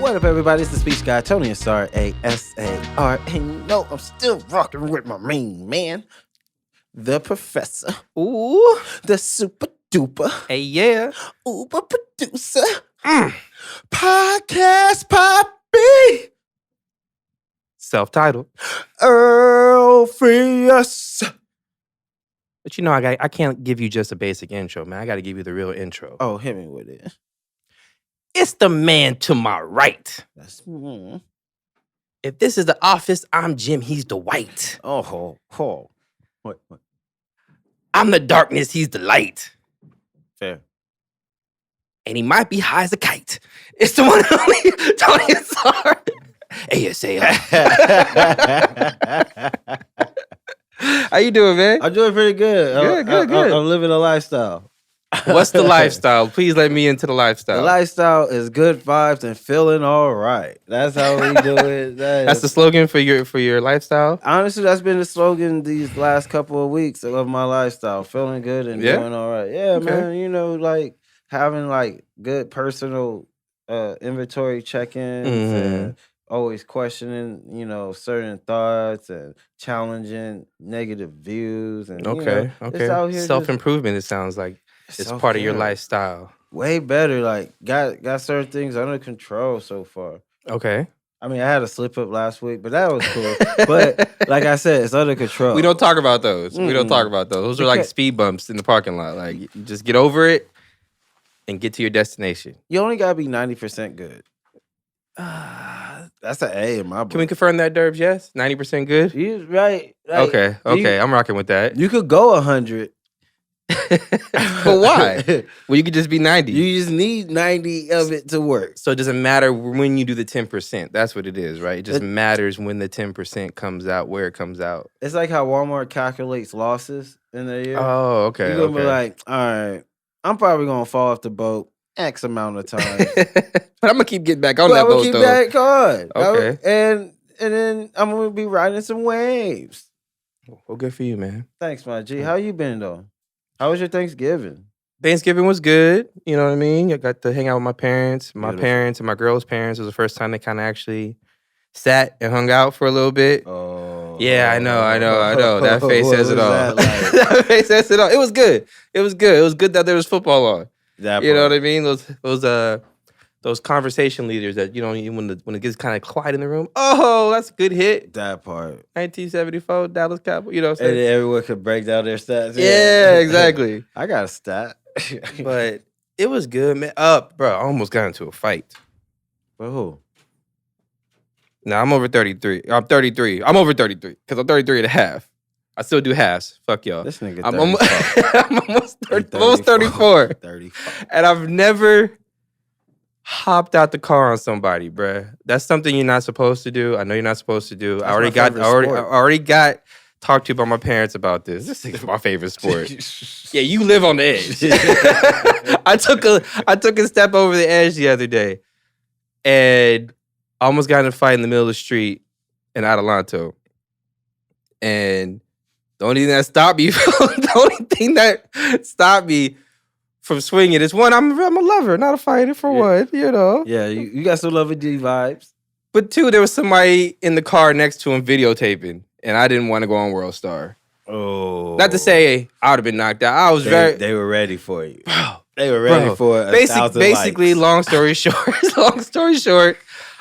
What up, everybody? It's the speech guy, Tony Asar, A-S-A-R. And you know, I'm still rocking with my main man, the professor. Ooh. The super duper. Hey, yeah. Uber producer. Podcast Poppy. Self-titled. ALTBLK. But you know, I can't give you just a basic intro, man. I got to give you the real intro. Oh, hit me with it. It's the man to my right. That's If this is the office, I'm Jim. He's the white. Oh. What? I'm the darkness. He's the light. Fair. And he might be high as a kite. It's the one and only Tony Asar. ASAR. How you doing, man? I'm doing pretty good. Good. I'm living a lifestyle. What's the lifestyle? Please let me into the lifestyle. The lifestyle is good vibes and feeling all right. That's how we do it. That's the slogan for your lifestyle? Honestly, that's been the slogan these last couple of weeks of my lifestyle. Feeling good and doing all right. Yeah, Okay. man. You know, like having like good personal inventory check-ins and always questioning, you know, certain thoughts and challenging negative views. And Okay. it's out here Self-improvement, it sounds like. It's part of your lifestyle. Way better. Like got certain things under control so far. Okay. I mean, I had a slip up last week, but that was cool. But like I said, it's under control. We don't talk about those. We don't talk about those. Those are like speed bumps in the parking lot. Like, you just get over it and get to your destination. You only gotta be 90% good. That's an A in my book. Can we confirm that, Derbs? Yes? 90% good? You right. Like, Okay. I'm rocking with that. You could go 100. But why? Well, you could just be 90. You just need 90 of it to work. So it doesn't matter when you do the 10%. That's what it is, right? It just matters when the 10% comes out, where it comes out. It's like how Walmart calculates losses in their year. Oh, okay. You're gonna be like, all right, I'm probably gonna fall off the boat X amount of times. But I'm gonna keep getting back on that boat, though. I'm gonna keep back on. Okay. And then I'm gonna be riding some waves. Well, good for you, man. Thanks, my G. How you been, though? How was your Thanksgiving? Thanksgiving was good. You know what I mean? I got to hang out with my parents. My Beautiful. parents and my girl's parents. It was the first time they kind of actually sat and hung out for a little bit. Oh. Yeah, I know. That face What says it was all. that like? That face says it all. It was good. It was good that there was football on. You know what I mean? Those conversation leaders that, you know, when it gets kind of quiet in the room. Oh, that's a good hit. That part. 1974 Dallas Cowboys. You know what I'm saying? And then everyone could break down their stats. Yeah, exactly. I got a stat. But it was good, man. Bro, I almost got into a fight. But who? Nah, I'm over 33. I'm 33. I'm over 33 because I'm 33 and a half. I still do halves. Fuck y'all. This nigga 34. I'm almost 34. 34. And I've never hopped out the car on somebody, bruh. That's something you're not supposed to do. I know you're not supposed to do. I already got talked to by my parents about this. This is my favorite sport. Yeah, you live on the edge. I took a step over the edge the other day and almost got in a fight in the middle of the street in Adelanto. And the only thing that stopped me from swinging is one, I'm a lover, not a fighter for one, you know. Yeah, you got some Lovey D vibes. But two, there was somebody in the car next to him videotaping, and I didn't want to go on World Star. Oh. Not to say I would have been knocked out. I was They were ready for you. They were ready for it. Basically, long story short,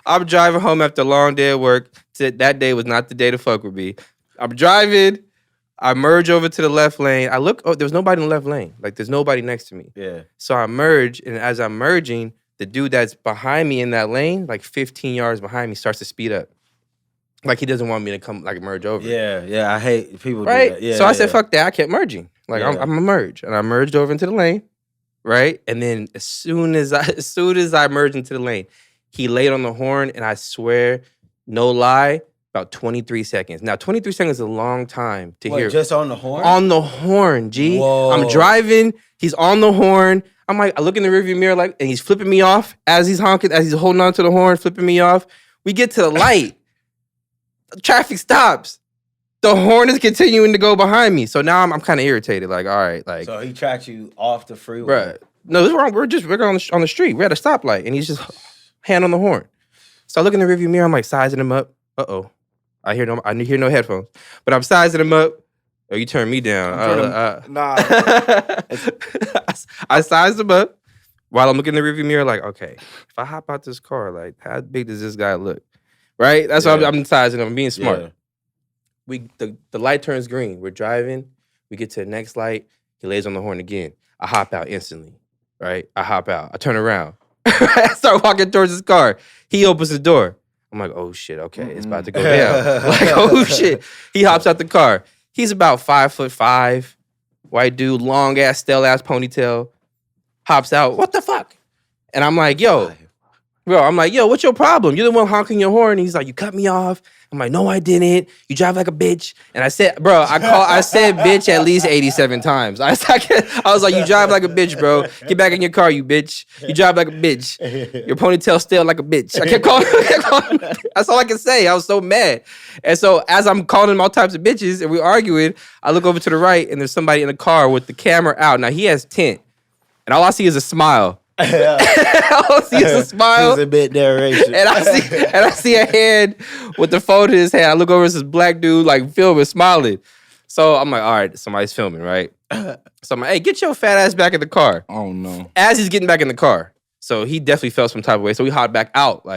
I'm driving home after a long day at work. That day was not the day to fuck with me. I'm driving. I merge over to the left lane. I look, there was nobody in the left lane. Like, there's nobody next to me. Yeah. So I merge, and as I'm merging, the dude that's behind me in that lane, like 15 yards behind me, starts to speed up. Like, he doesn't want me to come, like, merge over. Yeah. I hate people right? do that. Yeah, so I said, fuck that. I kept merging. Like, I'm gonna merge. And I merged over into the lane, right? And then as soon as I merged into the lane, he laid on the horn, and I swear, no lie, about 23 seconds. Now, 23 seconds is a long time to hear. Just on the horn? On the horn, G. Whoa. I'm driving. He's on the horn. I'm like, I look in the rearview mirror, like, and he's flipping me off as he's honking, as he's holding on to the horn, flipping me off. We get to the light. Traffic stops. The horn is continuing to go behind me. So now I'm kind of irritated. Like, all right, like. So he tracked you off the freeway. Bruh. No, this is wrong. We're on the street. We're at a stoplight, and he's just hand on the horn. So I look in the rearview mirror. I'm like sizing him up. I hear no headphones, but I'm sizing him up. Oh, you turned me down. Nah. I sized him up while I'm looking in the rearview mirror. Like, okay, if I hop out this car, like, how big does this guy look? Right? That's why I'm sizing him. I'm being smart. Yeah. The light turns green. We're driving. We get to the next light. He lays on the horn again. I hop out instantly. Right? I hop out. I turn around. I start walking towards his car. He opens the door. I'm like, oh shit, okay, it's about to go down. Like, oh shit. He hops out the car. He's about 5'5", white dude, long ass, stale ass ponytail. Hops out. What the fuck? And I'm like, yo, what's your problem? You're the one honking your horn. He's like, you cut me off. I'm like, no, I didn't. You drive like a bitch. And I said, bro, I said bitch at least 87 times. I was like, you drive like a bitch, bro. Get back in your car, you bitch. You drive like a bitch. Your ponytail stale like a bitch. I kept calling him. That's all I can say. I was so mad. And so as I'm calling him all types of bitches and we're arguing, I look over to the right and there's somebody in the car with the camera out. Now he has tint. And all I see is a smile. All I see is a smile. It's a bit narration. And I see a hand with the phone in his hand. I look over, it's this black dude like filming, smiling. So I'm like, all right, somebody's filming, right? So I'm like, hey, get your fat ass back in the car. Oh no. As he's getting back in the car. So he definitely felt some type of way. So we hopped back out.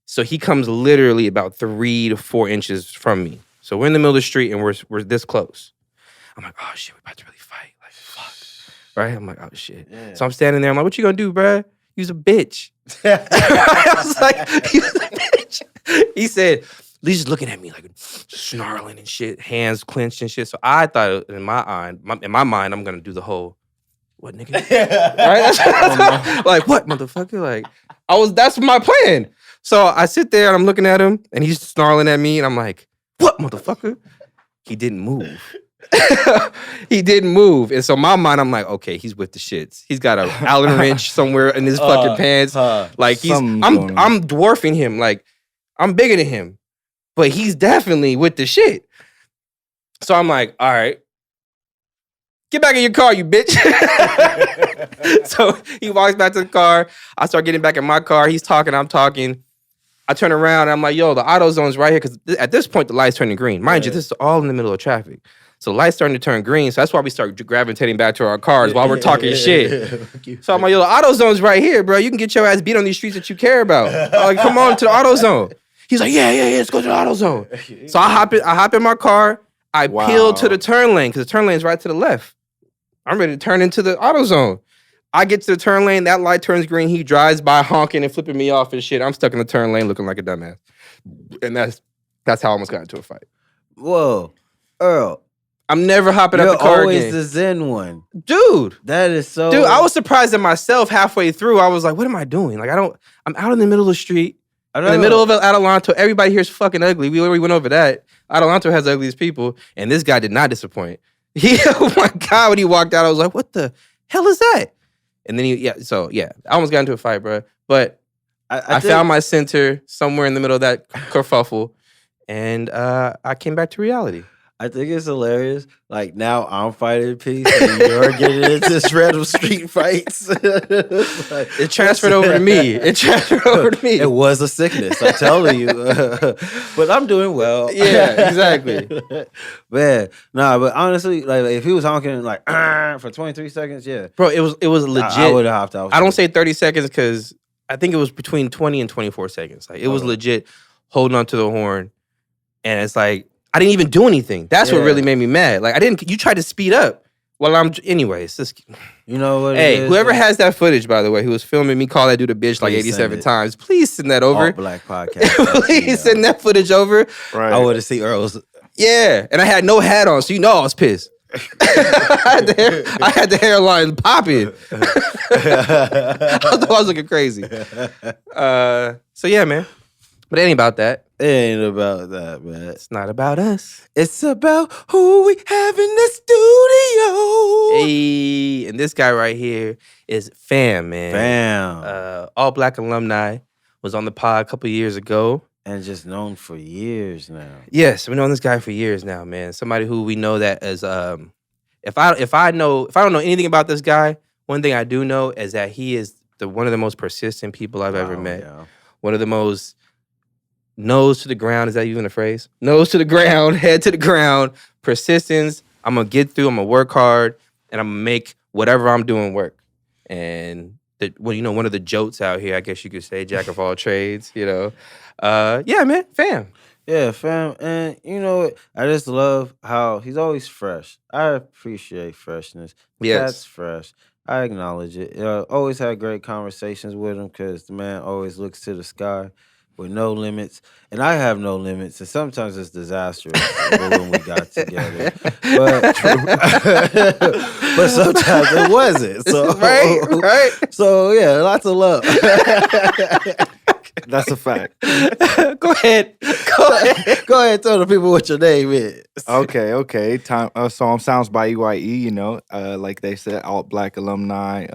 So he comes literally about 3 to 4 inches from me. So we're in the middle of the street and we're this close. I'm like, oh shit, we're about to really fight. Like, fuck. Right? I'm like, oh shit. Yeah. So I'm standing there. I'm like, what you gonna do, bruh? You's a bitch. I was like, he was a bitch. He said, Lee's just looking at me like snarling and shit, hands clenched and shit. So I thought in my mind, I'm gonna do the whole, what nigga? Right? Like, what, motherfucker? Like, that's my plan. So I sit there and I'm looking at him and he's snarling at me and I'm like, what, motherfucker? He didn't move. He didn't move. And so in my mind, I'm like, okay, he's with the shits. He's got an Allen wrench somewhere in his fucking pants. Like I'm dwarfing him. Like I'm bigger than him. But he's definitely with the shit. So I'm like, all right. Get back in your car, you bitch. So he walks back to the car. I start getting back in my car. He's talking, I'm talking. I turn around and I'm like, yo, the auto zone's right here. Because at this point, the light's turning green. Mind you, this is all in the middle of traffic. So the light's starting to turn green. So that's why we start gravitating back to our cars while we're talking shit. So I'm like, yo, the auto zone's right here, bro. You can get your ass beat on these streets that you care about. I'm like, come on to the auto zone. He's like, yeah, let's go to the auto zone. So I hop in my car. I peel to the turn lane because the turn lane's right to the left. I'm ready to turn into the auto zone. I get to the turn lane. That light turns green. He drives by honking and flipping me off and shit. I'm stuck in the turn lane looking like a dumbass. And that's how I almost got into a fight. Whoa, Earl. I'm never hopping out the car always again. The Zen one. Dude. That is so... Dude, I was surprised at myself halfway through. I was like, what am I doing? Like, I'm out in the middle of the street. In the middle of Adelanto. Everybody here is fucking ugly. We already went over that. Adelanto has the ugliest people. And this guy did not disappoint. Oh my God, when he walked out, I was like, what the hell is that? And then I almost got into a fight, bro. But I found my center somewhere in the middle of that kerfuffle. And I came back to reality. I think it's hilarious. Like now I'm fighting peace and you're getting into random street fights. It transferred over to me. It was a sickness, I'm telling you. But I'm doing well. Yeah, exactly. Man, but honestly, like if he was honking like for 23 seconds, yeah. Bro, it was legit. I would have hopped out. I don't say 30 seconds because I think it was between 20 and 24 seconds. Like it was legit holding on to the horn. And it's like, I didn't even do anything. That's what really made me mad. Like you tried to speed up while anyways. You know what? Hey, whoever has that footage, by the way, who was filming me call that dude a bitch like 87 times, please send that over. All Black Podcast. Please send that footage over. Right. I want to see Earl's. Yeah, and I had no hat on, so I was pissed. I had the hairline popping. I was looking crazy. So yeah, man. But it ain't about that. It ain't about that, man. It's not about us. It's about who we have in the studio. Hey, and this guy right here is Fam, man. Fam. All Black alumni. Was on the pod a couple years ago. And just known for years now. Yes, we've known this guy for years now, man. Somebody who we know that as if I don't know anything about this guy, one thing I do know is that he is one of the most persistent people I've ever met. Yeah. one of the most nose to the ground. Is that even a phrase? Nose to the ground, head to the ground, persistence. I'm going to get through. I'm going to work hard, and I'm going to make whatever I'm doing work. And, one of the jokes out here, I guess you could say, jack of all trades, Yeah, man, fam. Yeah, fam. And you know what? I just love how he's always fresh. I appreciate freshness. Cat's fresh. I acknowledge it. Always had great conversations with him because the man always looks to the sky with no limits. And I have no limits. And sometimes it's disastrous when we got together. But but sometimes it wasn't. So right. So yeah, lots of love. That's a fact. Go ahead. Go ahead. Tell the people what your name is. Okay. Time. So I'm SOUNDSBYEYE. Like they said, alt black alumni.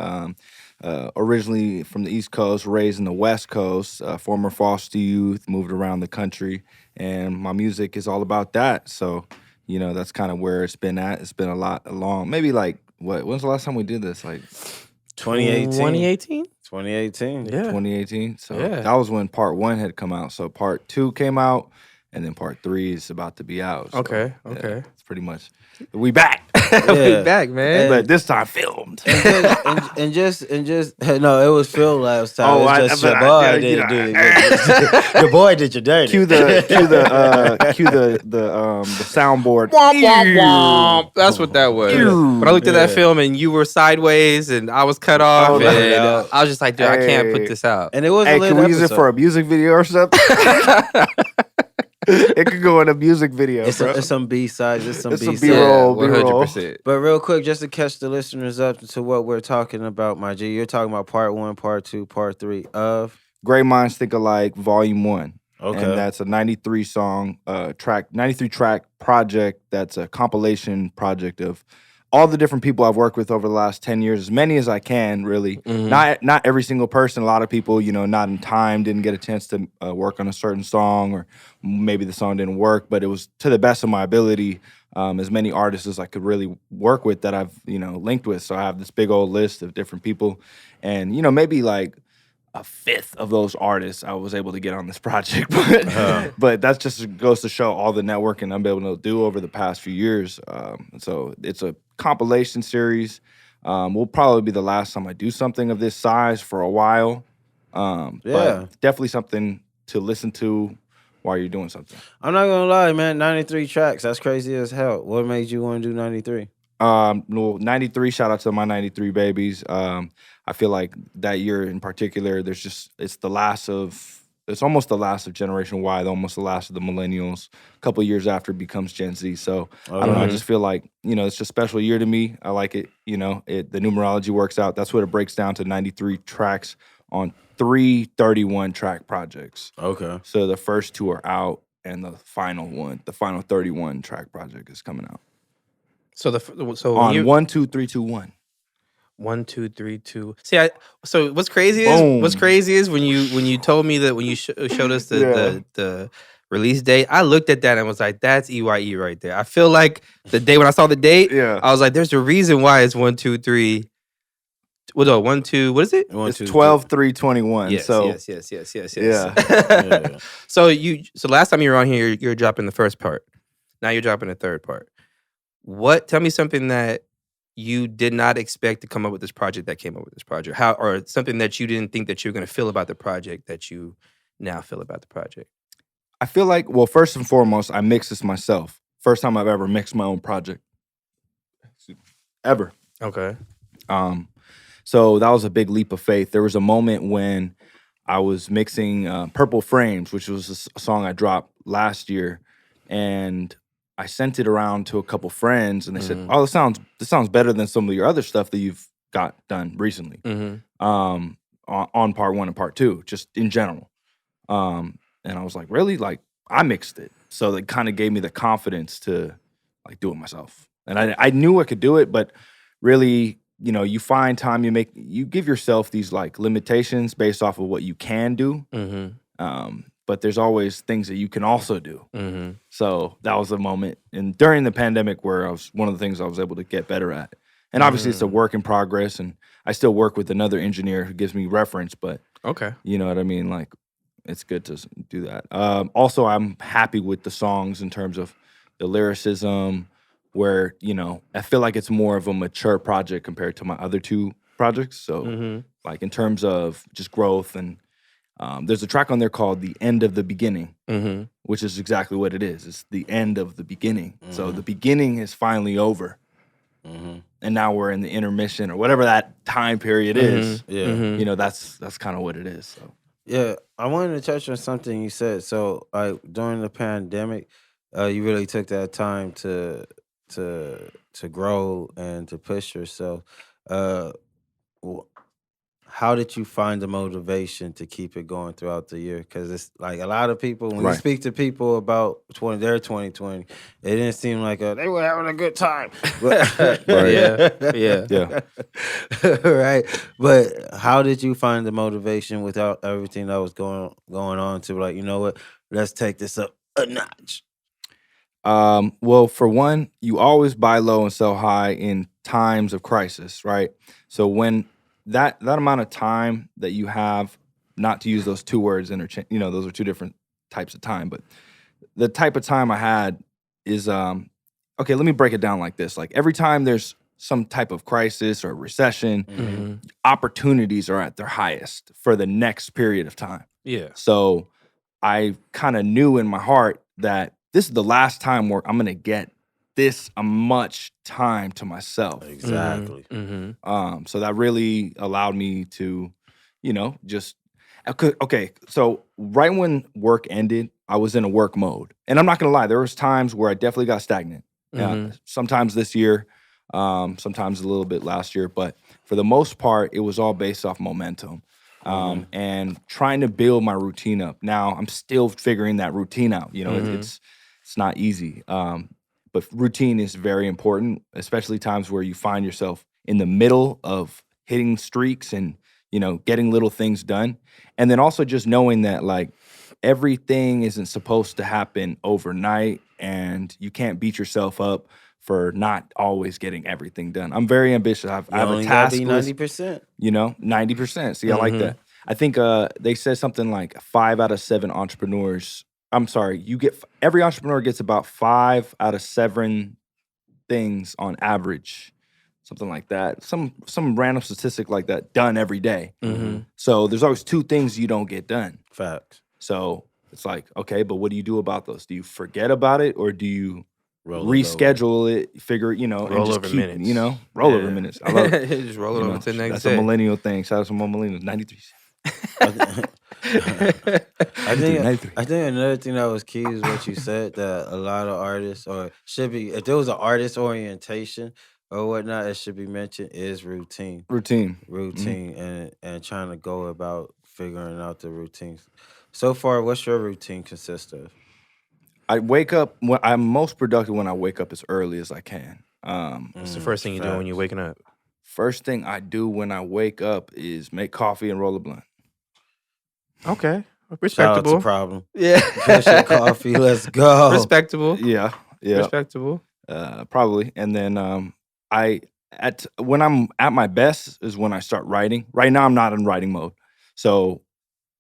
Originally from the East Coast, raised in the West Coast. Former foster youth, moved around the country, and my music is all about that. So, that's kind of where it's been at. It's been maybe like when's the last time we did this? Like 2018. 2018? Yeah. 2018. So that was when part 1 had come out. So part 2 came out, and then part 3 is about to be out. So, okay. It's pretty much we back. We back, man. But this time filmed. And just no, it was filmed last time. It's just your boy didn't do it. Your boy did your dirty. Cue the soundboard. Womp, womp, womp. That's what that was. But I looked at that film and you were sideways and I was cut off, and I was just like, dude, I can't put this out. And it was Hey, can we use it for a music video or something? It could go in a music video, bro. It's some B-sides. It's some B-sides. B-roll, 100%. But real quick, just to catch the listeners up to what we're talking about, my G, you're talking about part 1, part 2, part 3 of Great Minds Think Alike, Volume 1. Okay. And that's a 93 track project. That's a compilation project of all the different people I've worked with over the last 10 years, as many as I can, really. Mm-hmm. Not every single person. A lot of people, not in time, didn't get a chance to work on a certain song, or maybe the song didn't work, but it was to the best of my ability, as many artists as I could really work with that I've, linked with. So I have this big old list of different people, and, maybe like a fifth of those artists I was able to get on this project. But that just goes to show all the networking I'm able to do over the past few years. So it's a compilation series. Will probably be the last time I do something of this size for a while. But definitely something to listen to while you're doing something. I'm not gonna lie, man. 93 tracks. That's crazy as hell. What made you want to do 93? 93. Shout out to my 93 babies. I feel like that year in particular, it's almost the last of Generation Y, almost the last of the millennials. A couple years after it becomes Gen Z. So I don't know. I just feel like, it's just a special year to me. I like it. The numerology works out. That's what it breaks down to 93 tracks on 3 31 track projects. Okay. So the first 2 are out, and the final 31 track project is coming out. So on 1, 2, 3, 2, 1. 1, 2, 3, 2. See, so what's crazy is when you told me that, when you showed us the release date, I looked at that and was like, that's EYE right there. I feel like the day when I saw the date, I was like, there's a reason why it's 1, 2, 3. Well, no, 1, 2. What is it? It's 12, 3, 21. Yes, so yes. Yeah. So last time you were on here, you're dropping the first part. Now you're dropping the third part. Tell me something that you did not expect to come up with this project that came up with this project. Or something that you didn't think that you were going to feel about the project that you now feel about the project. I feel like, well, first and foremost, I mix this myself. First time I've ever mixed my own project. Ever. Okay. So that was a big leap of faith. There was a moment when I was mixing Purple Frames, which was a song I dropped last year, and I sent it around to a couple friends, and they said, "Oh, this sounds better than some of your other stuff that you've got done recently." On part 1 and part 2, just in general. And I was like, "Really?" Like, I mixed it, so that kind of gave me the confidence to like do it myself. And I knew I could do it, but really, you find time, you give yourself these like limitations based off of what you can do. But there's always things that you can also do. So that was a moment, and during the pandemic, where one of the things I was able to get better at. And obviously, it's a work in progress, and I still work with another engineer who gives me reference. But okay, you know what I mean? Like, it's good to do that. Also, I'm happy with the songs in terms of the lyricism, where, you know, I feel like it's more of a mature project compared to my other two projects. So, like in terms of just growth, and there's a track on there called "The End of the Beginning," which is exactly what it is. It's the end of the beginning. So the beginning is finally over, and now we're in the intermission or whatever that time period is. You know, that's kind of what it is. So. Yeah, I wanted to touch on something you said. So, like during the pandemic, you really took that time to grow and to push yourself. Uh, wh- how did you find the motivation to keep it going throughout the year? Because it's like a lot of people, when you Right. speak to people about their 2020, it didn't seem like they were having a good time. But, Yeah. right. But how did you find the motivation without everything that was going on to be like, you know what, let's take this up a notch? Well, for one, you always buy low and sell high in times of crisis, right? So when that amount of time that you have, not to use those two words interchange, you know, those are two different types of time, but the type of time I had is okay, let me break it down like this. Like every time there's some type of crisis or recession, opportunities are at their highest for the next period of time. Yeah. So I kind of knew in my heart that this is the last time where I'm gonna get this much time to myself. Exactly. So that really allowed me to, you know, just okay. So right when work ended, I was in a work mode, and I'm not gonna lie, there was times where I definitely got stagnant. Sometimes this year, sometimes a little bit last year, but for the most part, it was all based off momentum. And trying to build my routine up. Now I'm still figuring that routine out. You know, it's not easy. But routine is very important, especially times where you find yourself in the middle of hitting streaks and, you know, getting little things done. And then also just knowing that like everything isn't supposed to happen overnight, and you can't beat yourself up for not always getting everything done. I'm very ambitious. I have a task list. 90%. You know, 90%. See, I like that. I think they said something like 5 out of 7 entrepreneurs. I'm sorry, every entrepreneur gets about 5 out of 7 things on average, something like that. Some random statistic like that done every day. So there's always 2 things you don't get done. Facts. So it's like, okay, but what do you do about those? Do you forget about it, or do you Roll it reschedule it, figure, you know, and Roll just over keep, minutes. you know, roll over minutes. I love it. Just roll it You over know, to the next that's day. a millennial thing. Shout out to my millennials. 93. I think 93. another thing that was key is what you said, that a lot of artists, or should be, if there was an artist orientation or whatnot, it should be mentioned, is routine. Routine. And trying to go about figuring out the routines. So far, what's your routine consist of? I wake up, I'm most productive when I wake up as early as I can. What's the first thing you do when you're waking up? First thing I do when I wake up is make coffee and roll a blunt. Okay. Shout out Respectable. to Problem. Yeah. Push your coffee. Let's go. Respectable. Yeah. Respectable. Probably. And then when I'm at my best is when I start writing. Right now I'm not in writing mode, so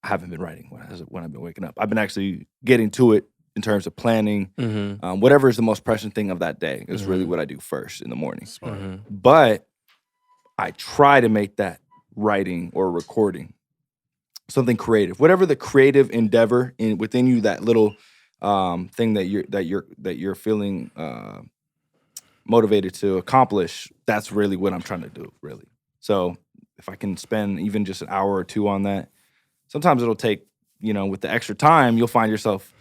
I haven't been writing when I've been waking up. I've been actually getting to it in terms of planning. Whatever is the most pressing thing of that day is really what I do first in the morning. But I try to make that writing or recording something creative, whatever the creative endeavor within you, that little thing that you're feeling motivated to accomplish. That's really what I'm trying to do, really. So if I can spend even just an hour or 2 on that, sometimes it'll take, you know, with the extra time, you'll find yourself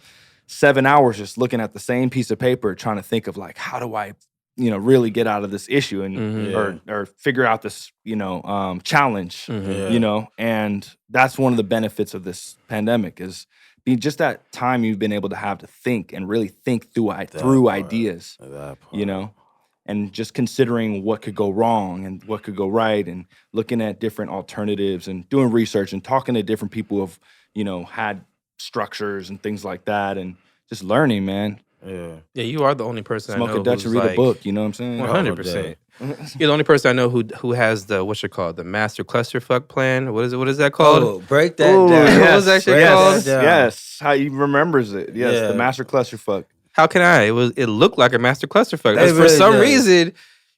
7 hours just looking at the same piece of paper, trying to think of like, how do I, you know, really get out of this issue and or figure out this, you know, challenge, you know. And that's one of the benefits of this pandemic is just that time you've been able to think and really think through ideas, you know, and just considering what could go wrong and what could go right, and looking at different alternatives and doing research and talking to different people who've, you know, had structures and things like that, and just learning, man. Yeah, you are the only person I know Smoke a Dutch and read a book. You know what I'm saying? 100%. You're the only person I know who has the the master clusterfuck plan. What is that called? Oh, break that down. Yes, what was that shit called? Yes, how he remembers it. Yes, the master clusterfuck. How can I? It looked like a master clusterfuck. For some reason,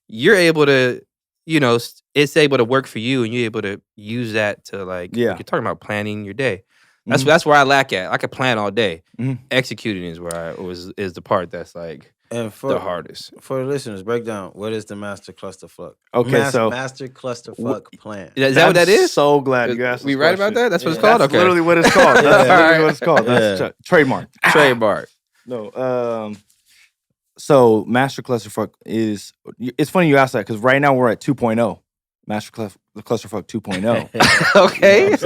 you're able to, it's able to work for you, and you're able to use that to like you're talking about planning your day. That's where I lack at. I could plan all day. Executing is where is the part that's like the hardest. For the listeners, break down what is the master clusterfuck. Okay, so master clusterfuck plan. Is that what that is? So glad you asked. We right about that? That's what it's called. That's literally what it's called. That's literally what it's called. That's trademark. Trademark. No. So master clusterfuck is. It's funny you asked that because right now we're at 2.0. Master clusterfuck 2.0. Okay.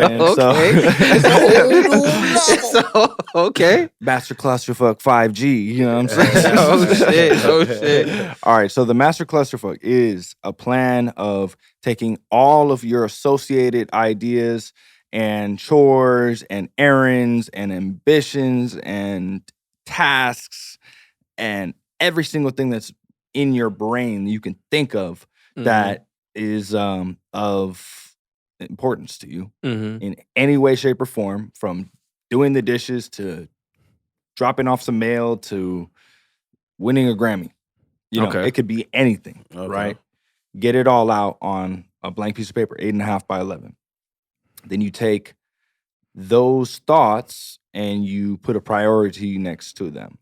So okay. Master clusterfuck 5G. You know what I'm saying? Oh shit. All right. So the master clusterfuck is a plan of taking all of your associated ideas and chores and errands and ambitions and tasks and every single thing that's in your brain you can think of that is of importance to you in any way, shape, or form, from doing the dishes to dropping off some mail to winning a Grammy. It could be anything, right? Get it all out on a blank piece of paper, 8.5 by 11. Then you take those thoughts and you put a priority next to them.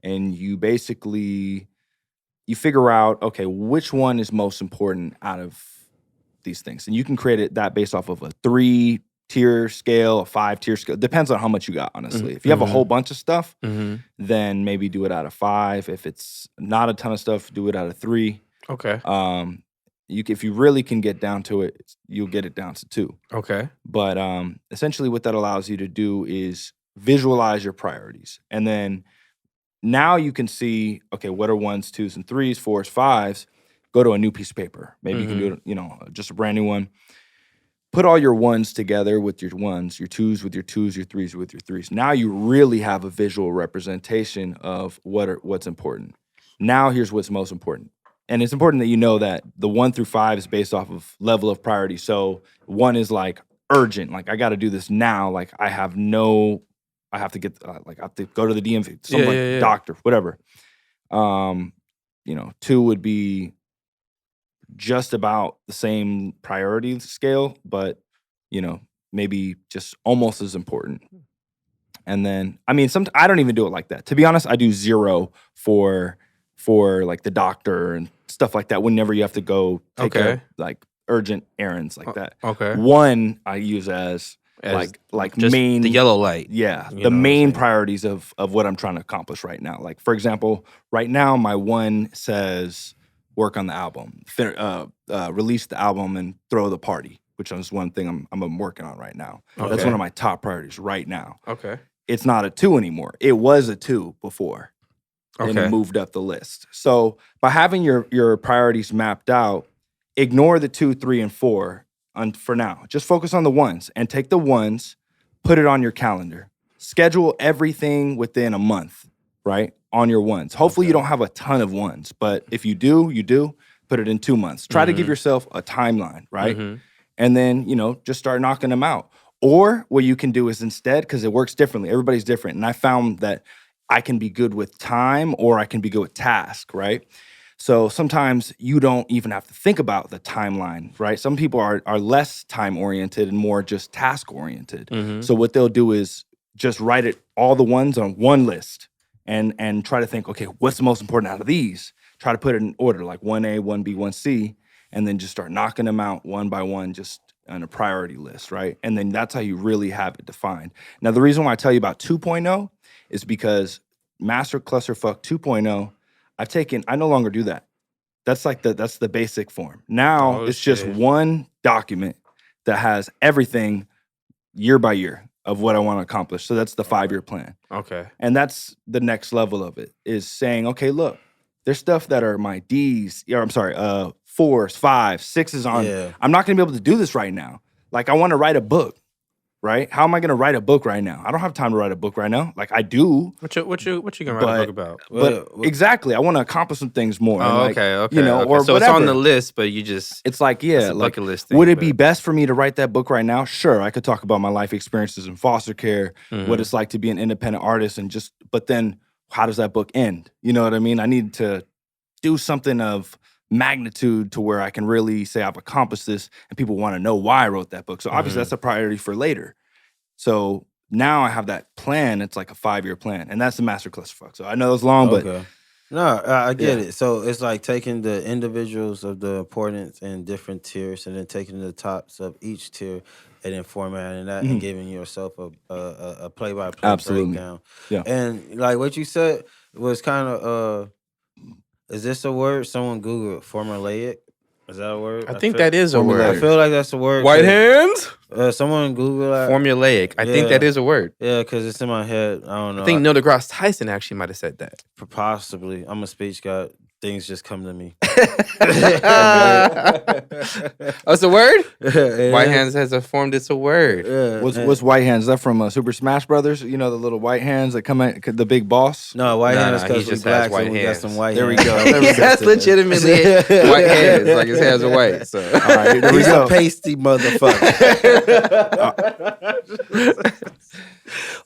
And you basically, you figure out, okay, which one is most important out of these things. And you can create that based off of a 3-tier scale, a 5-tier scale. Depends on how much you got, honestly. If you have a whole bunch of stuff, then maybe do it out of 5. If it's not a ton of stuff, do it out of 3. Okay. If you really can get down to it, you'll get it down to 2. Okay. But essentially what that allows you to do is visualize your priorities. And then now you can see, okay, what are 1s, 2s, and 3s, 4s, 5s? Go to a new piece of paper. Maybe you can do it, just a brand new one. Put all your 1s together with your 1s, your 2s with your 2s, your 3s with your 3s. Now you really have a visual representation of what's important. Now here's what's most important. And it's important that you know that the 1 through 5 is based off of level of priority. So 1 is like urgent, like I got to do this now. Like I have to get, I have to go to the DMV, doctor, whatever. 2 would be just about the same priority scale, but, maybe just almost as important. And then, I don't even do it like that. To be honest, I do 0 for like the doctor and stuff like that. Whenever you have to go take care of, urgent errands like that. Okay. 1 I use as just main, the yellow light. Yeah, the main priorities of what I'm trying to accomplish right now. Like, for example, right now my 1 says work on the album, release the album and throw the party, which is one thing I'm working on right now. Okay. That's one of my top priorities right now. Okay. It's not a 2 anymore. It was a 2 before. And it moved up the list. So by having your priorities mapped out, ignore the 2, 3, and 4 for now. Just focus on the 1s and take the 1s, put it on your calendar. Schedule everything within a month, right? On your 1s. Hopefully you don't have a ton of 1s, but if you do, put it in 2 months. Try to give yourself a timeline, right? And then, just start knocking them out. Or what you can do is instead, because it works differently, everybody's different. And I found that I can be good with time or I can be good with task, right? So sometimes you don't even have to think about the timeline, right? Some people are less time-oriented and more just task-oriented. So what they'll do is just write all the 1s on one list and try to think, okay, what's the most important out of these? Try to put it in order, like 1A, 1B, 1C, and then just start knocking them out one by one, just on a priority list, right? And then that's how you really have it defined. Now, the reason why I tell you about 2.0 is because Master Clusterfuck 2.0, I no longer do that. That's the basic form. Now it's just one document that has everything year by year of what I want to accomplish. So that's the 5-year plan. Okay. And that's the next level of it, is saying, okay, look, there's stuff that are my D's, 4s, 5s, 6s on. Yeah. I'm not going to be able to do this right now. Like, I want to write a book. right? How am I going to write a book right now? I don't have time to write a book right now. Like I do. What you gonna write a book about? But exactly, I want to accomplish some things more. Oh, and okay. You know, or so whatever. it's on the list, but you just it's like it's a like bucket list thing, would it be best for me to write that book right now? Sure, I could talk about my life experiences in foster care, what it's like to be an independent artist, and but then how does that book end? You know what I mean? I need to do something of magnitude to where I can really say I've accomplished this and people want to know why I wrote that book. So obviously that's a priority for later. So now I have that plan. It's like a 5-year plan, and that's the master clusterfuck. So I know it's long, but no, I get it. So it's like taking the individuals of the importance in different tiers, and then taking the tops of each tier, and then formatting that and giving yourself a play-by-play breakdown. Yeah, and like what you said was kind of is this a word? Someone Google formulaic. Is that a word? I think that is a word. I feel like that's a word. White hands? Someone Google that. Formulaic. I think that is a word. Yeah, because it's in my head. I don't know. I think Neil deGrasse Tyson actually might have said that. Possibly. I'm a speech guy. Things just come to me. Oh, it's a word? Yeah. White hands has formed. It's a word. Yeah. What's white hands? Is that from Super Smash Brothers? You know, the little white hands that come at the big boss? No, white hands because we black, so we got some white hands. There we go. That's legitimately white hands. Like his hands are white. So. All right, there we He's go. a pasty motherfucker.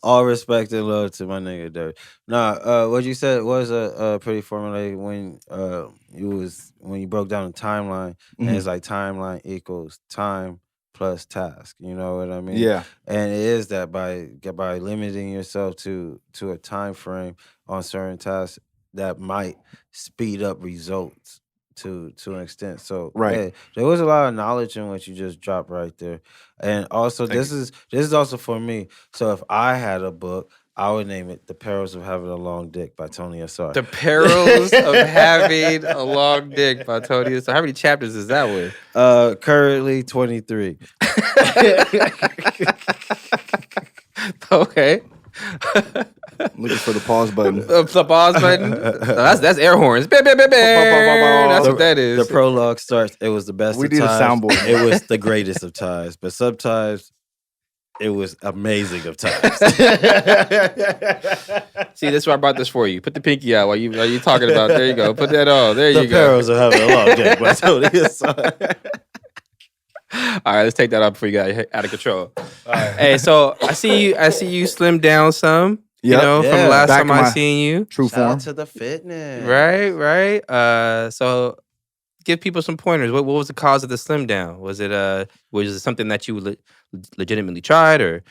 All respect and love to my nigga Dirk. Nah, what you said was a pretty formulaic when you broke down the timeline, and it's like timeline equals time plus task. You know what I mean? Yeah. And it is that by limiting yourself to a time frame on certain tasks that might speed up results to an extent. So right, there was a lot of knowledge in what you just dropped right there. And also this is also for me. So if I had a book, I would name it The Perils of Having a Long Dick by Tony Earl. The Perils of Having a Long Dick by Tony Earl. How many chapters is that with? Currently 23. Okay. Looking for the pause button. The pause button? No, that's air horns. That's what that is. The prologue starts, it was the best we of need times. A soundboard. It was the greatest of times. But sometimes it was amazing of times. See, that's why I brought this for you. Put the pinky out while you talking about. There you go. Put that on. There you go. The Perils of Having a Long Dick by Tony Earl. All right, let's take that out before you get out of control. All right. Hey, so I see you slim down some. You know, from the last time I seen you. True Shout form. out to the fitness. Right. So give people some pointers. What was the cause of the slim down? Was it something that you legitimately tried, or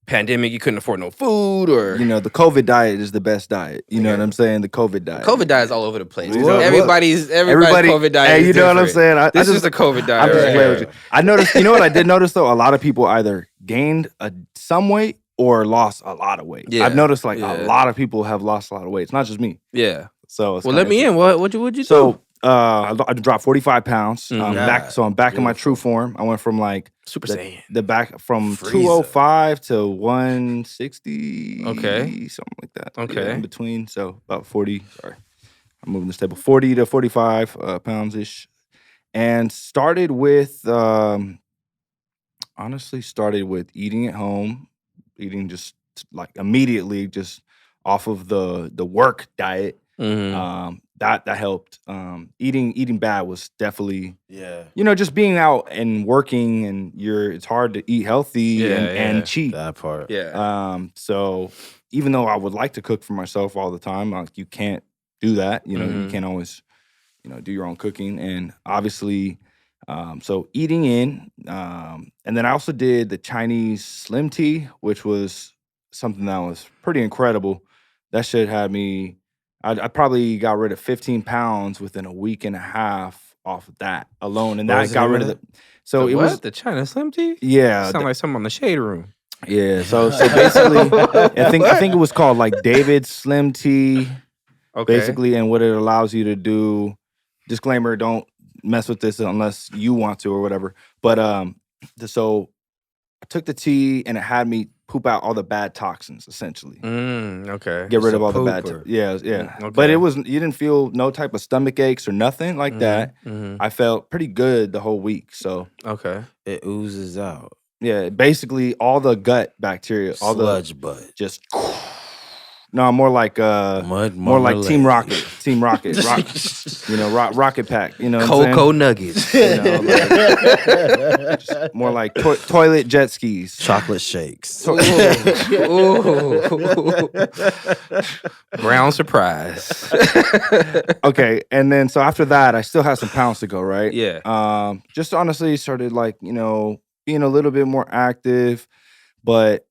pandemic, you couldn't afford no food, or you know, the COVID diet is the best diet. You know what I'm saying? The COVID diet. COVID diet is all over the place. Everybody's COVID diet. Hey, you know what I'm saying? This is the COVID diet. I'm just playing with you. I noticed. You know what I did notice though? A lot of people either gained some weight or lost a lot of weight. Yeah. I've noticed a lot of people have lost a lot of weight. It's not just me. Yeah. So well, let me in. What'd you do? So I dropped 45 pounds. Mm-hmm. So I'm back in my true form. I went from like Super Saiyan. The back from 205 to 160. Okay. Something like that. Okay. Yeah, in between. So about 40. Sorry. I'm moving this table. 40 to 45 pounds-ish. And started with honestly started with eating at home. Eating just like immediately just off of the work diet. Mm-hmm. That helped. Eating bad was definitely you know, just being out and working and it's hard to eat healthy and cheat. That part. Yeah. So even though I would like to cook for myself all the time, like you can't do that. You know, you can't always, you know, do your own cooking. And obviously, so eating in, and then I also did the Chinese slim tea, which was something that was pretty incredible. That shit had me. I probably got rid of 15 pounds within a week and a half off of that alone, and that got rid of it. So it was the China Slim Tea. Yeah, sound like something on the Shade Room. Yeah, so basically, I think it was called like David's Slim Tea. Okay. Basically, and what it allows you to do. Disclaimer: don't mess with this unless you want to or whatever. But so I took the tea and it had me poop out all the bad toxins, essentially. Okay. Get rid of all the bad. Yeah. Okay. But you didn't feel no type of stomach aches or nothing like that. I felt pretty good the whole week. So okay, it oozes out. Yeah, basically all the gut bacteria, all sludge butt. just no, more like more like Team Rocket, Rocket Pack, you know, what Cocoa I'm nuggets, saying? Just more like toilet jet skis, chocolate shakes. Ooh. Brown surprise. Okay, and then so after that, I still had some pounds to go, right? Yeah. Just honestly started like, you know, being a little bit more active, but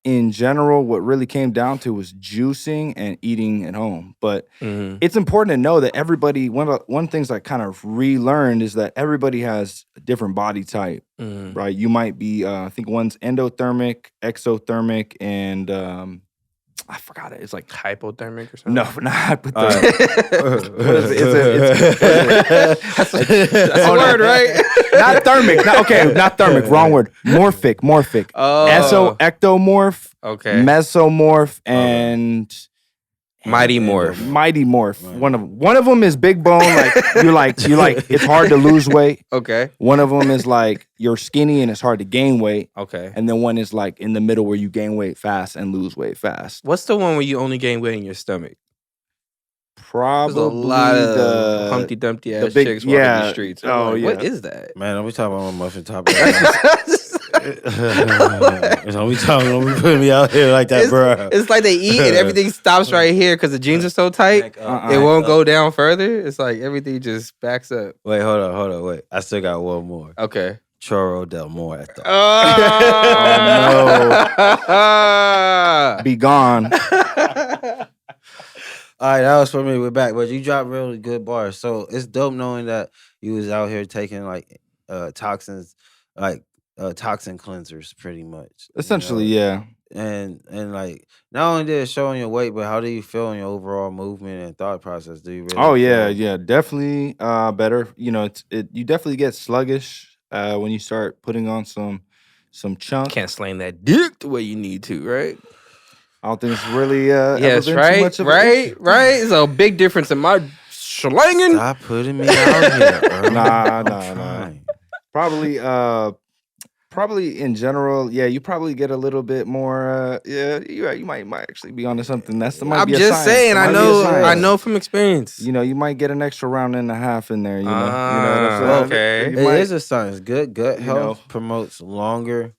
in general, what really came down to was juicing and eating at home. But it's important to know that everybody, one things I kind of relearned is that everybody has a different body type, right? You might be, I think one's endothermic, exothermic, and I forgot it. It's like hypothermic or something. No, not hypothermic. What is it? That's a word, right? Not thermic. Not thermic. Wrong word. Morphic. Oh. Ectomorph. Okay. Mesomorph and Mighty Morph. Mighty Morph. One of them is big bone. Like you like. It's hard to lose weight. Okay. One of them is like you're skinny and it's hard to gain weight. Okay. And then one is like in the middle where you gain weight fast and lose weight fast. What's the one where you only gain weight in your stomach? Probably There's a lot of Humpty Dumpty ass chicks walking the streets. What is that? Man, are we talking about my muffin top? Don't be putting me out here like that, bro. It's like they eat and everything stops right here because the jeans are so tight. It won't go down further. It's like everything just backs up. Wait, hold on. Wait, I still got one more. Okay. Churro del More. Oh no! Be gone. All right, that was for me. We're back, but you dropped really good bars. So it's dope knowing that you was out here taking like toxins, like toxin cleansers, pretty much. Essentially, yeah. And like not only did it show on your weight, but how do you feel in your overall movement and thought process? Do you really? Oh yeah, definitely better. You know, you definitely get sluggish when you start putting on some chunk. Can't slam that dick the way you need to, right? I don't think it's really yes, ever been right, too much of right. It's a big difference in my slanging. Stop putting me out here, bro. Nah. Probably in general, yeah, you probably get a little bit more. Yeah, you're right. You might actually be onto something. I'm just saying. I know from experience. You know, you might get an extra round and a half in there. You know. Okay. It is a science. Good gut health promotes longer.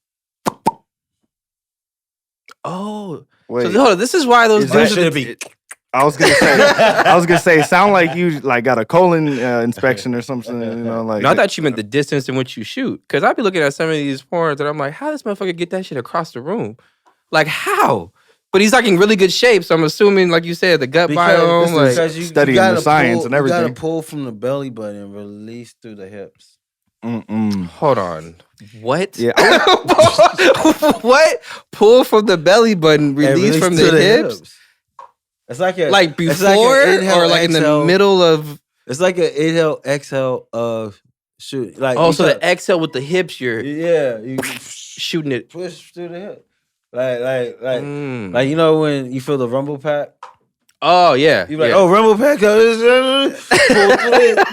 Oh. Wait. So hold on, this is why those dudes should be. I was gonna say, sound like you like got a colon inspection or something. You know, like. No, I thought you meant the distance in which you shoot. Because I'd be looking at some of these porns and I'm like, how does this motherfucker get that shit across the room? Like how? But he's like in really good shape, so I'm assuming, like you said, the gut biome. Because you studying the science and everything. You gotta pull from the belly button and release through the hips. Hold on. What? Yeah. What? Pull from the belly button, release from the hips? It's like before or like in the middle of. It's like an inhale, exhale of shoot. Like so the exhale with the hips, you're you shooting it. Push through the hip. Like you know when you feel the rumble pack. Oh yeah, you're like, rumble pack,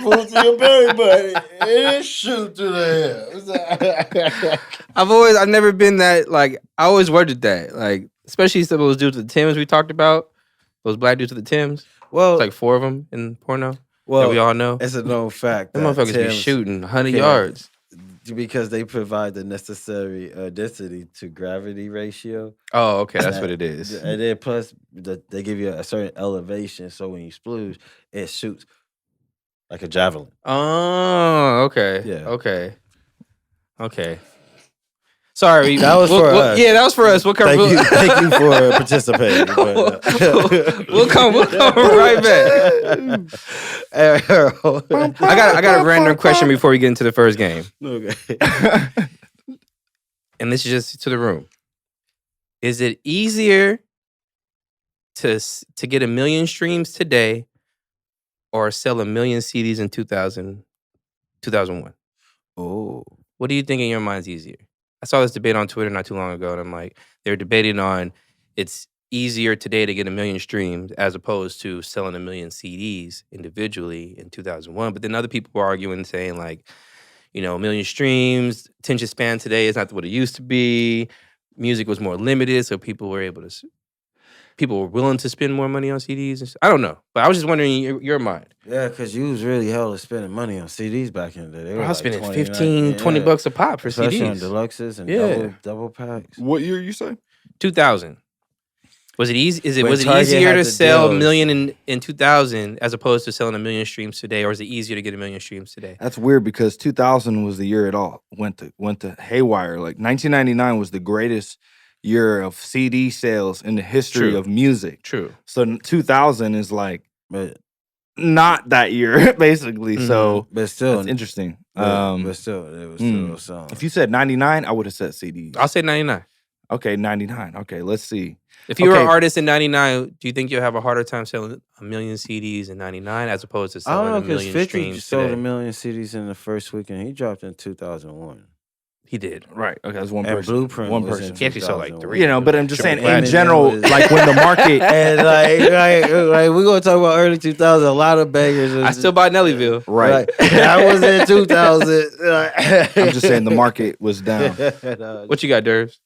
pull through your belly button and shoot through the hip. I've never been that like. I always wondered that, like, especially some of those dudes with the Timbs we talked about, those black dudes with the Timbs. Well, it's like 4 of them in porno. Well, that we all know. It's a known fact. Them motherfuckers be shooting 100 yards. Because they provide the necessary density to gravity ratio. Oh, okay, that's what it is. And then plus, they give you a certain elevation, so when you splooge, it shoots like a javelin. Oh, okay. Yeah. Okay. Sorry, that was for us. Yeah, that was for us. We'll come. Thank you for participating. We'll come right back. I got a random question before we get into the first game. Okay. And this is just to the room. Is it easier to get 1 million streams today, or sell 1 million CDs in 2001? Oh, what do you think in your mind is easier? I saw this debate on Twitter not too long ago, and I'm like, they were debating on it's easier today to get 1 million streams as opposed to selling 1 million CDs individually in 2001. But then other people were arguing, saying like, a million streams. Attention span today is not what it used to be. Music was more limited, so people were willing to spend more money on CDs. I don't know, but I was just wondering your mind. Yeah, because you was really hella spending money on CDs back in the day. They were I was like spending 15, 20 bucks a pop for especially CDs. on deluxes and double packs. What year you say? 2000. Was it easy? Was it Target easier had to the sell a deals. million in 2000 as opposed to selling a million streams today, or is it easier to get a million streams today? That's weird because 2000 was the year it all went to haywire. Like 1999 was the greatest year of CD sales in the history True. of music. True. So 2000 is like But not that year, basically. So but still, that's interesting. but still, it was still a song. If you said 99, I would have said CDs. I'll say 99. Okay, 99. Okay, let's see. If you were Okay. an artist in 99, do you think you'll have a harder time selling a million CDs in 99 as opposed to I don't selling know a because million 50 streams sold today? a million CDs in the first weekend. He dropped in 2001. He did. Right. Okay, that's one And person. Blueprint One was person. in He actually sold like 2001. three. You know, but I'm just saying, in Eminem general, was- like when the market. And like we're gonna talk about early 2000. A lot of bangers. I still buy Nellyville. Right. Like, that was in 2000. I'm just saying the market was down. What you got, Derbs?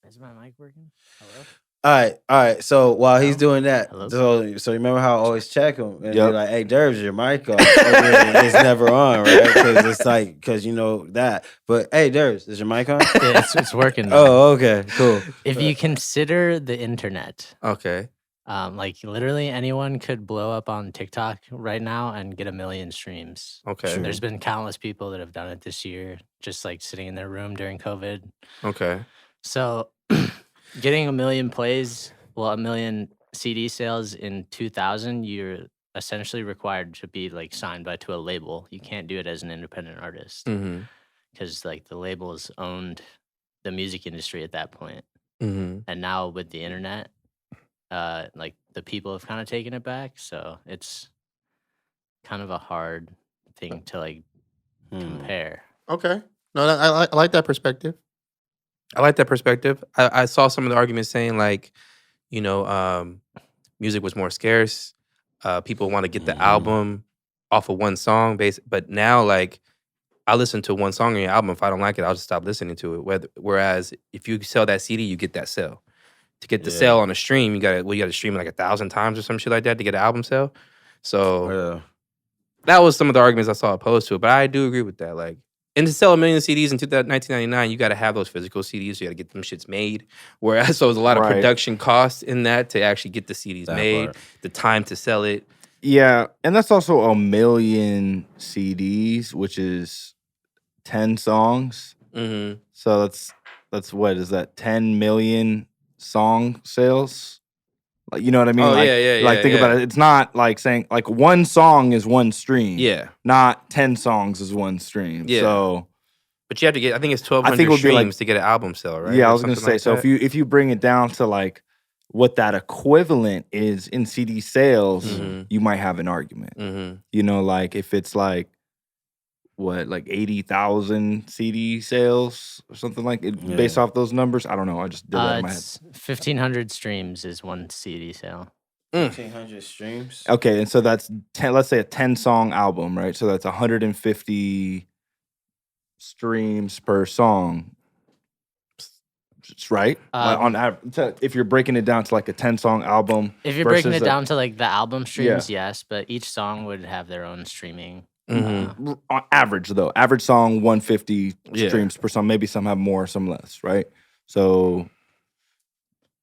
Is my mic working? Hello? All right. So while he's doing that, Hello? so remember how I always check him and Yep. be like, "Hey, Derbs, your mic off?" And it's never on, right? Because it's like, because you know that. But hey, Derbs, is your mic on? Yeah, it's working. now. Oh, okay, cool. If you consider the internet, Okay. like literally anyone could blow up on TikTok right now and get 1 million streams. Okay. There's been countless people that have done it this year, just like sitting in their room during COVID. Okay. So getting 1 million plays, 1 million CD sales in 2000, you're essentially required to be like signed to a label. You can't do it as an independent artist Mm-hmm. because like the labels owned the music industry at that point. Mm-hmm. And now with the internet, like the people have kind of taken it back. So it's kind of a hard thing to like compare. Okay. No, I like that perspective. I like that perspective. I saw some of the arguments saying like, music was more scarce. People want to get the album off of one song but now like I listen to one song on your album. If I don't like it, I'll just stop listening to it. Whereas if you sell that CD, you get that sell. To get the sell on a stream, you gotta stream it like 1,000 times or some shit like that to get an album sell. So that was some of the arguments I saw opposed to it. But I do agree with that. Like, and to sell 1 million CDs in 1999, you got to have those physical CDs. You got to get them shits made. Whereas so there's a lot of production costs in that to actually get the CDs made, the time to sell it. Yeah, and that's also 1 million CDs, which is 10 songs. Mm-hmm. So that's what is that? 10 million song sales. Like, you know what I mean? Oh, like, yeah. Think about it. It's not like saying like one song is one stream. Yeah. Not 10 songs is one stream. Yeah. So, but you have to get. I think it's 1,200 I think it would be streams like, to get an album sell, right? Yeah, Or I was gonna something say. like So that. if you bring it down to like what that equivalent is in CD sales, you might have an argument. Mm-hmm. You know, like if it's like what, like 80,000 CD sales or something like it, based off those numbers. I don't know. I just did that in my head. 1,500 streams is one CD sale. 1,500 streams. Okay, and so that's 10. Let's say a 10-song album, right? So that's 150 streams per song. Right? On average, if you're breaking it down to like a 10-song album. If you're breaking it down to like the album streams, yes, but each song would have their own streaming. On average, though, average song 150 streams per song. Maybe some have more, some less, right? So,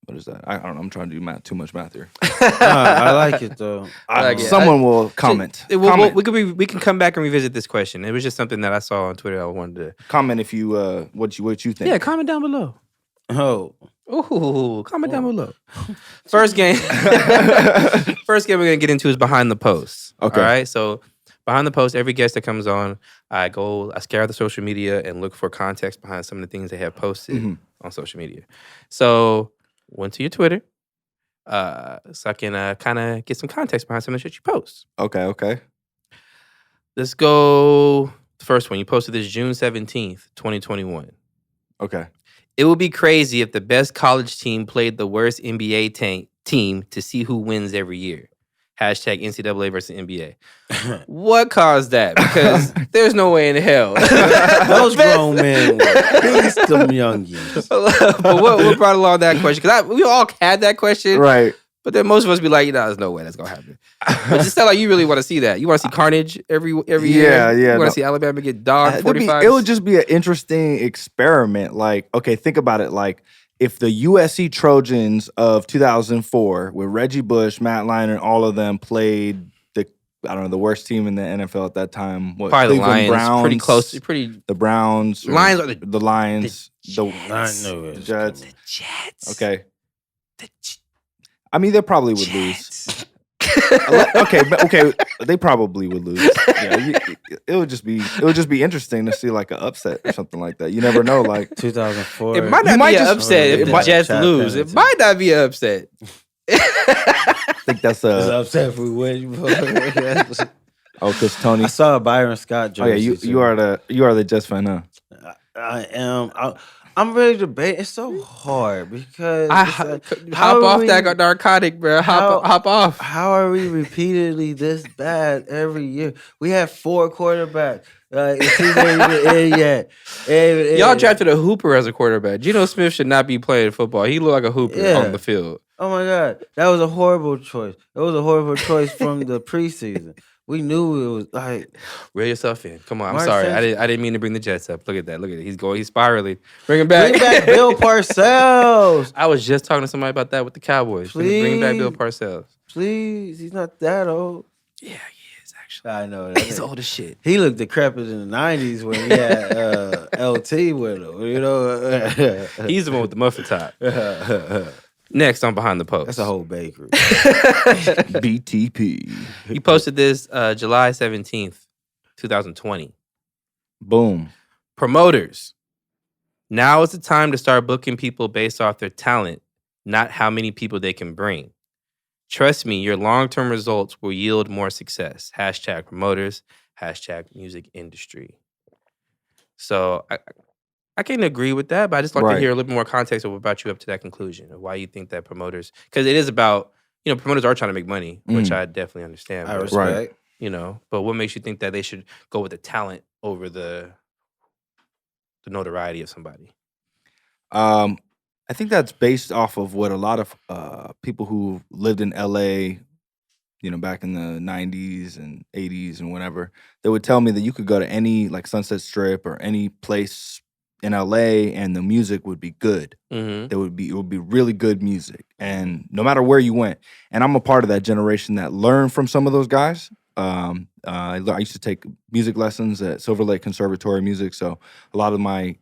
what is that? I don't know. I'm trying to do math. Too much math here. I like it though. Someone will comment. We can come back and revisit this question. It was just something that I saw on Twitter. I wanted to comment if you what you think. Yeah, comment down below. Oh. Ooh, comment down below. First game we're gonna get into is behind the post. Okay. All right. So behind the post, every guest that comes on, I scour the social media and look for context behind some of the things they have posted on social media. So went to your Twitter, so I can kind of get some context behind some of the shit you post. Okay. Let's go. The first one you posted this June 17th, 2021. Okay. It would be crazy if the best college team played the worst NBA team to see who wins every year. Hashtag NCAA versus NBA. What caused that? Because there's no way in hell. Those grown men beast them youngies. But what brought along that question? Because we all had that question. Right. But then most of us be like, there's no way that's going to happen. But just sound like you really want to see that. You want to see carnage every year. Yeah. You want to see Alabama get dogged 45. It would just be an interesting experiment. Like, okay, think about it. Like, if the USC Trojans of 2004 with Reggie Bush, Matt Leinart, all of them played the worst team in the NFL at that time. What, probably Cleveland the Lions. Browns, Pretty close. The Browns. Lions are the Lions. I know it. The Jets. The Jets. Okay. I mean, they probably would lose. Okay, they probably would lose. Yeah, it would just be interesting to see like an upset or something like that. You never know. Like 2004. It might not be an upset if the Jets lose. It might not be an upset. I think that's It's upset if we win. because Tony. I saw a Byron Scott jersey. Oh yeah, you are the Jets fan, huh? I am. I'm ready to debate. It's so hard because hop off that narcotic, bro. Hop off. How are we repeatedly this bad every year? We have 4 quarterbacks. It's even in yet. Y'all drafted a hooper as a quarterback. Geno Smith should not be playing football. He looked like a hooper on the field. Oh my God, that was a horrible choice. It was a horrible choice from the preseason. We knew it was like reel yourself in. Come on, I'm Mark sorry. Sanchez. I didn't mean to bring the Jets up. Look at that. He's spiraling. Bring him back. Bring back Bill Parcells. I was just talking to somebody about that with the Cowboys. Bring back Bill Parcells. Please, he's not that old. Yeah, he is actually. I know that. He's old as shit. He looked decrepit in the 90s when he had LT with him. You know, He's the one with the muffin top. Next on Behind the Post. That's a whole bakery. BTP. You posted this July 17th, 2020. Boom. Promoters. Now is the time to start booking people based off their talent, not how many people they can bring. Trust me, your long-term results will yield more success. Hashtag promoters, hashtag music industry. So I can agree with that, but I just like to hear a little bit more context of what brought you up to that conclusion of why you think that promoters, because it is about, promoters are trying to make money, which I definitely understand. I respect. But what makes you think that they should go with the talent over the notoriety of somebody? I think that's based off of what a lot of people who lived in LA, back in the 90s and 80s and whatever, they would tell me that you could go to any like Sunset Strip or any place in LA and the music would be good. Mm-hmm. It would be really good music, and no matter where you went. And I'm a part of that generation that learned from some of those guys. I used to take music lessons at Silver Lake Conservatory of Music, so a lot of my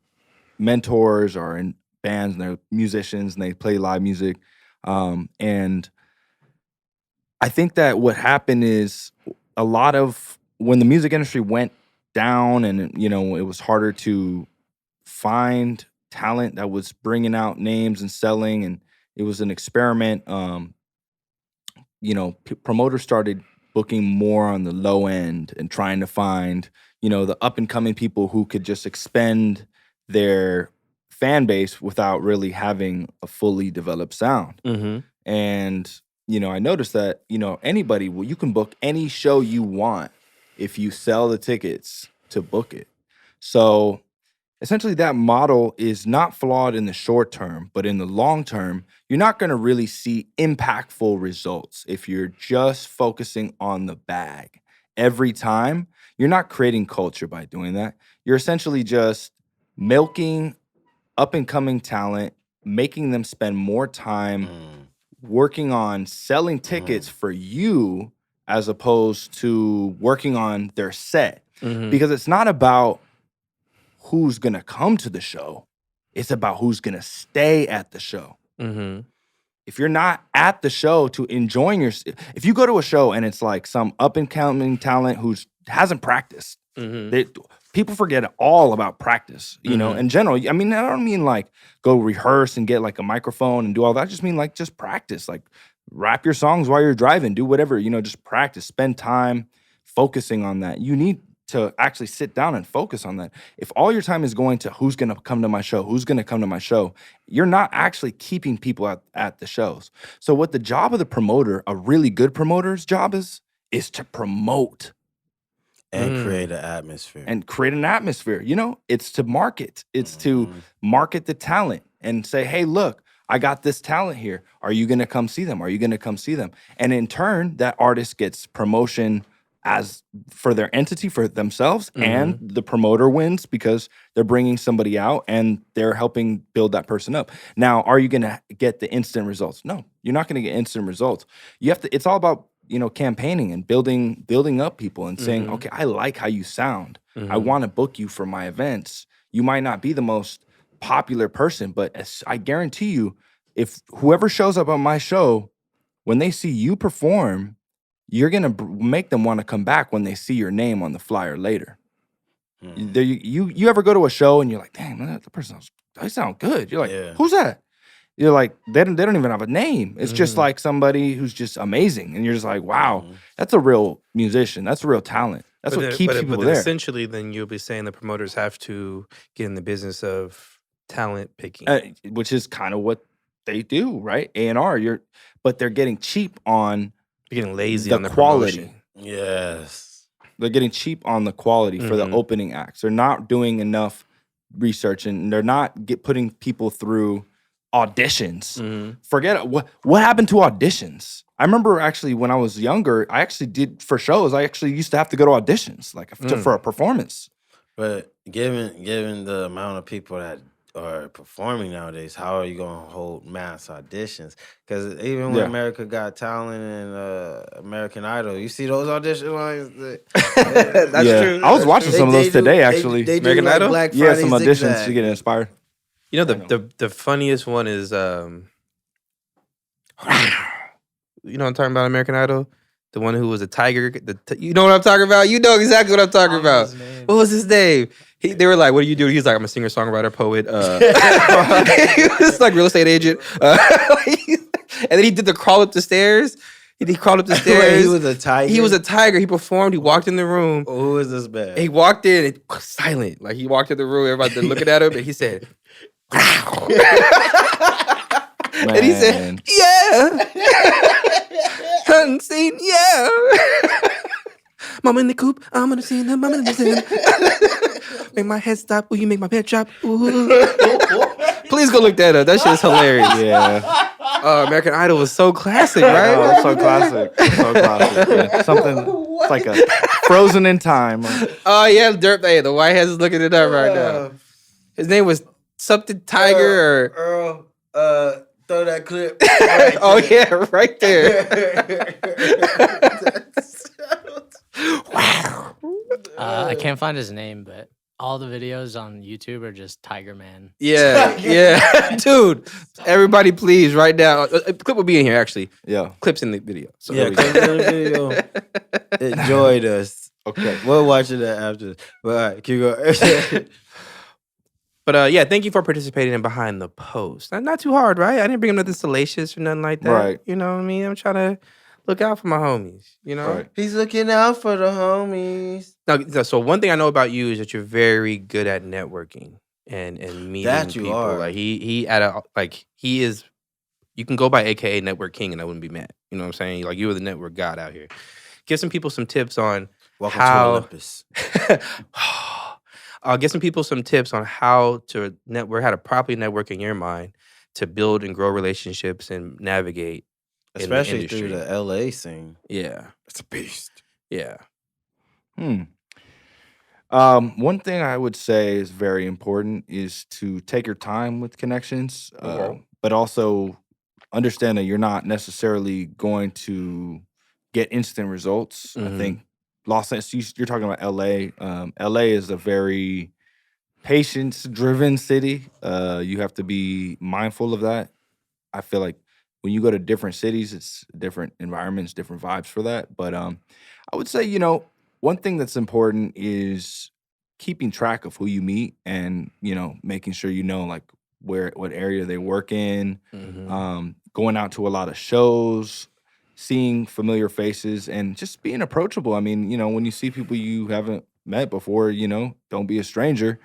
mentors are in bands and they're musicians and they play live music. And I think that what happened is a lot of when the music industry went down and it was harder to find talent that was bringing out names and selling, and it was an experiment. Promoters started booking more on the low end and trying to find, the up and coming people who could just expend their fan base without really having a fully developed sound. Mm-hmm. And, I noticed that, anybody, you can book any show you want if you sell the tickets to book it. So essentially, that model is not flawed in the short term, but in the long term, you're not going to really see impactful results if you're just focusing on the bag every time. You're not creating culture by doing that. You're essentially just milking up-and-coming talent, making them spend more time working on selling tickets for you as opposed to working on their set. Mm-hmm. Because it's not about who's going to come to the show. It's about who's going to stay at the show. Mm-hmm. If you're not at the show to enjoying if you go to a show and it's like some up-and-coming talent who hasn't practiced, people forget all about practice, in general. I mean, I don't mean like go rehearse and get like a microphone and do all that. I just mean like just practice, like rap your songs while you're driving, do whatever, just practice, spend time focusing on that. You need to actually sit down and focus on that. If all your time is going to who's going to come to my show, who's going to come to my show, you're not actually keeping people at the shows. So what the job of the promoter, a really good promoter's job is to promote. And create an atmosphere. And create an atmosphere. You know, it's to market. It's to market the talent and say, hey, look, I got this talent here. Are you going to come see them? Are you going to come see them? And in turn, that artist gets promotion as for their entity, for themselves, and the promoter wins because they're bringing somebody out and they're helping build that person up. Now, are you going to get the instant results? No, you're not going to get instant results. You have to, it's all about, you know, campaigning and building up people and saying, okay, I like how you sound. I want to book you for my events. You might not be the most popular person, but I guarantee you, if whoever shows up on my show, when they see you perform, you're gonna make them want to come back when they see your name on the flyer later. You ever go to a show and you're like, dang, man, that person they sound good. You're like, who's that? You're like, they don't even have a name. It's just like somebody who's just amazing, and you're just like, wow, that's a real musician. That's a real talent. That's what keeps people there. Essentially, then you'll be saying the promoters have to get in the business of talent picking, which is kind of what they do, right? A&R, but they're getting cheap on getting lazy on the quality. Promotion. Yes, they're getting cheap on the quality for the opening acts. They're not doing enough research, and they're not putting people through auditions. Forget it. What happened to auditions? I remember actually when I was younger, I actually did for shows. I actually used to have to go to auditions, like for a performance. But given the amount of people that are performing nowadays, how are you going to hold mass auditions? Because even when America Got Talent and American Idol, you see those audition lines. That's true. I was watching some of those today, actually. They American like Idol? Black Friday some auditions zigzag. to get inspired. You know, the funniest one is, you know what I'm talking about, American Idol? The one who was a tiger. You know what I'm talking about? You know exactly what I'm talking about. What was his name? They were like, what do you do? He's like, I'm a singer, songwriter, poet. He was like real estate agent. And then he did the crawl up the stairs. He crawled up the stairs. He was a tiger? He was a tiger. He performed. He walked in the room. Who is this man? He walked in, it was silent. Like he walked in the room, everybody looking at him, and he said, and he said, yeah. Unseen, yeah. Mama in the coop, I'm gonna see them, mama in the scene. Make my head stop, will you make my bed drop? Ooh. Please go look that up. That shit's hilarious. Yeah. American Idol was so classic, right? Oh, it's so classic. So classic. Yeah. Something it's like a frozen in time. Oh yeah, Hey, the white head's looking it up right now. His name was something Tiger or Earl. Throw that clip. Right oh yeah, right there. Wow. I can't find his name, but all the videos on YouTube are just Tiger Man. Yeah, yeah, dude. Everybody, please, right now. A clip will be in here, actually. Yeah, clips in the video. So yeah, clips in the video. Enjoyed us. Okay, we'll watch it after. But all right, keep going. But yeah, thank you for participating in Behind the Post. Not too hard, right? I didn't bring him nothing salacious or nothing like that. Right. You know what I mean? I'm trying to look out for my homies, you know? Right. He's looking out for the homies. Now, so one thing I know about you is that you're very good at networking and meeting that you people. Are. Like he is, you can go by AKA Network King and I wouldn't be mad. You know what I'm saying? Like you are the network god out here. Give some people some tips on Welcome how to Olympus. I'll give some people some tips on how to network, how to properly network in your mind to build and grow relationships and navigate, especially through the LA scene. Yeah, it's a beast. Yeah. One thing I would say is very important is to take your time with connections, but also understand that you're not necessarily going to get instant results. I think Los Angeles, you're talking about LA. LA is a very patience-driven city. You have to be mindful of that. I feel like when you go to different cities, it's different environments, different vibes for that. But I would say, you know, one thing that's important is keeping track of who you meet and, you know, making sure you know, like, what area they work in, going out to a lot of shows, seeing familiar faces and just being approachable. I mean, when you see people you haven't met before, don't be a stranger.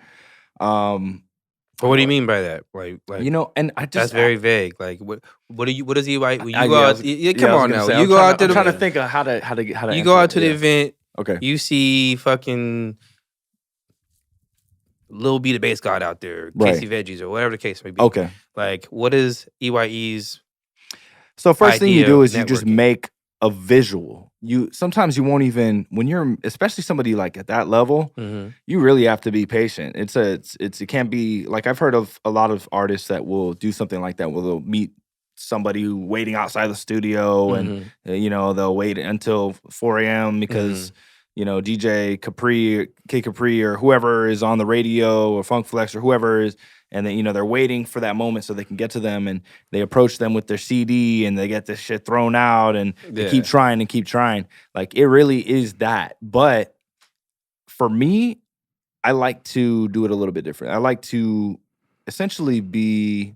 But what do you mean by that? Like, and I just that's very vague. Like, what does EYE? When you I go out, was come on gonna now. say, You go out to I'm the. trying to think of how to You answer go out it. to the event. Okay. You see fucking Lil B the Bass God out there, Right. Casey Veggies, or whatever the case may be. Okay. Like, what is EYE's? So first thing you idea do of is you just networking? make a visual. Sometimes you won't even, when you're, especially somebody like at that level, you really have to be patient. It can't be like, I've heard of a lot of artists that will do something like that, where they'll meet somebody who waiting outside the studio and they'll wait until 4 a.m. because DJ Capri, Kid Capri, or whoever is on the radio, or Funk Flex, or whoever is, and then they're waiting for that moment so they can get to them, and they approach them with their CD, and they get this shit thrown out, and they keep trying and keep trying. Like, it really is that. But for me, I like to do it a little bit different. I like to essentially be,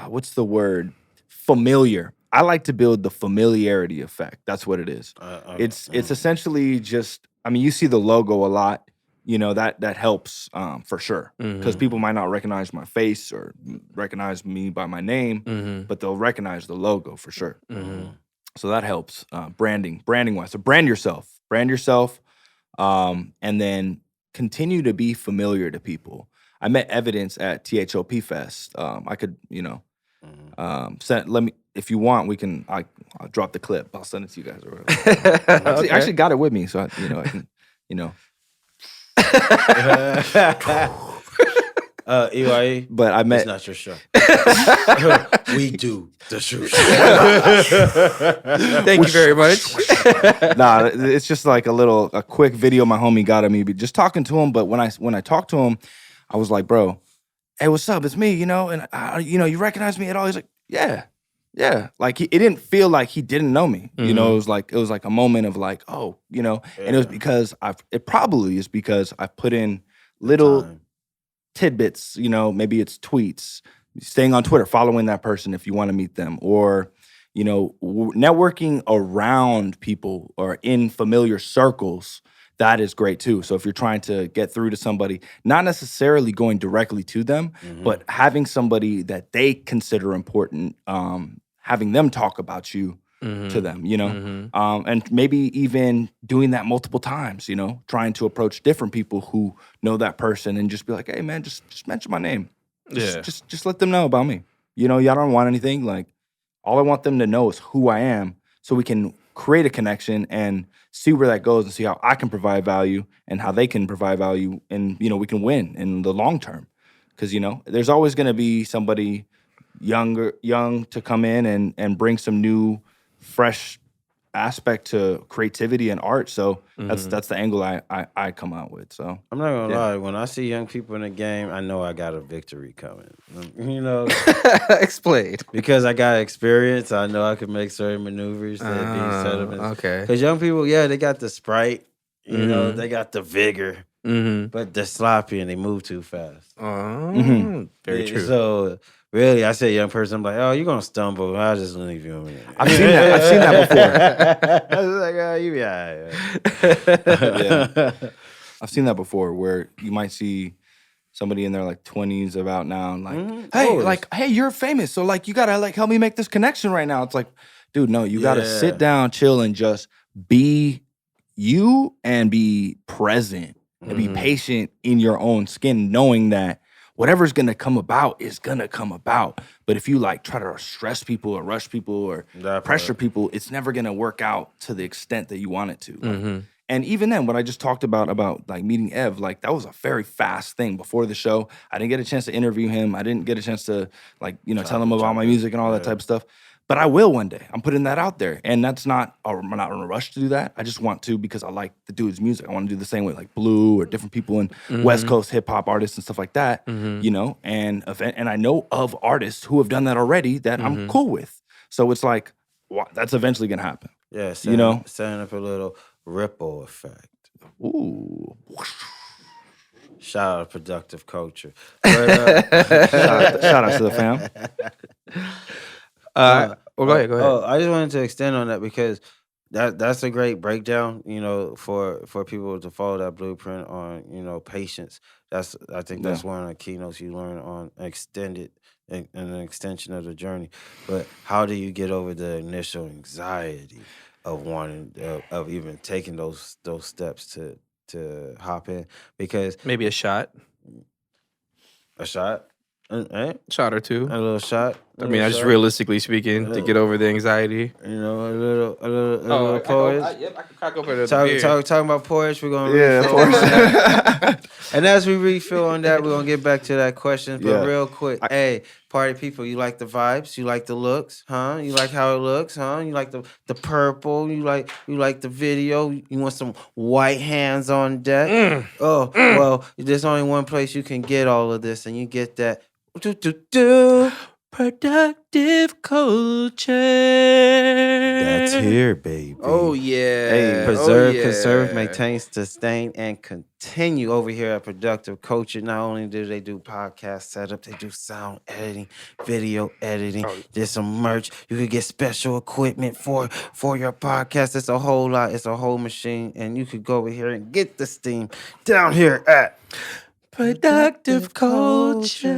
what's the word? Familiar. I like to build the familiarity effect. That's what it is. It's essentially just, I mean, you see the logo a lot. That helps for sure, because people might not recognize my face or recognize me by my name, but they'll recognize the logo for sure. So that helps branding wise. So brand yourself, and then continue to be familiar to people. I met Evidence at THOP Fest. I could, let me, if you want, we can. I'll drop the clip. I'll send it to you guys. Or whatever. I actually got it with me, so I can, EYE, but I met. It's not your show. We do the show. Thank you very much. Nah, it's just like a quick video my homie got of me, just talking to him. But when I talked to him, I was like, bro, hey, what's up? It's me, and you recognize me at all? He's like, yeah. Like, it didn't feel like he didn't know me. It was like a moment of like, oh, and it was because it probably is because I put in little tidbits, maybe it's tweets, staying on Twitter, following that person if you want to meet them, or networking around people or in familiar circles. That is great too. So if you're trying to get through to somebody, not necessarily going directly to them, but having somebody that they consider important, having them talk about you to them, and maybe even doing that multiple times, trying to approach different people who know that person and just be like, hey man, just mention my name. Just let them know about me. Y'all don't want anything. Like, all I want them to know is who I am, so we can create a connection and see where that goes, and see how I can provide value and how they can provide value, and we can win in the long term. Because there's always going to be somebody young to come in and bring some new, fresh aspect to creativity and art. So that's the angle I come out with. So I'm not gonna lie, when I see young people in the game, I know I got a victory coming. Explain. Because I got experience, I know I can make certain maneuvers that be set up. Okay. Because young people, they got the sprite, they got the vigor, but they're sloppy and they move too fast. Very true. So really, I say young person, I'm like, oh, you're gonna stumble. I'll just leave you a minute. I've seen that before. I was like, oh, you be all right. Yeah. I've seen that before, where you might see somebody in their like 20s about now, and like, hey, you're famous, so like you gotta like help me make this connection right now. It's like, dude, no, you gotta sit down, chill, and just be you and be present and be patient in your own skin, knowing that whatever's gonna come about is gonna come about. But if you like try to stress people or rush people or pressure people, it's never gonna work out to the extent that you want it to. Like, and even then, what I just talked about like meeting Ev, like that was a very fast thing before the show. I didn't get a chance to interview him. I didn't get a chance to like, tell him about my music and all that type of stuff. But I will one day. I'm putting that out there. And that's not, I'm not in a rush to do that. I just want to because I like the dude's music. I want to do the same way, like Blue or different people in West Coast hip hop artists and stuff like that, and I know of artists who have done that already that I'm cool with. So it's like, that's eventually going to happen. Yeah, setting up a little ripple effect. Ooh. Shout out to Productive Culture. But, shout out to the fam. Oh, go ahead. Oh, I just wanted to extend on that because that's a great breakdown, for people to follow that blueprint on, patience. I think that's one of the keynotes you learn on an extension of the journey. But how do you get over the initial anxiety of wanting of even taking those steps to hop in? Because maybe a shot. A shot? Right? Shot or two. A little shot. I mean, just realistically speaking, to get over the anxiety. A little porridge. Yep, I can crack open another beer. Talking about porridge, we're going to refill. And as we refill on that, we're going to get back to that question. But real quick, hey, party people, you like the vibes? You like the looks? Huh? You like how it looks? Huh? You like the purple? You like the video? You want some white hands on deck? Well, there's only one place you can get all of this, and you get that. Productive culture. That's here, baby. Oh, yeah. Hey, preserve, conserve, maintain, sustain, and continue over here at Productive Culture. Not only do they do podcast setup, they do sound editing, video editing. There's some merch. You could get special equipment for your podcast. It's a whole lot. It's a whole machine. And you could go over here and get the steam down here at Productive Culture.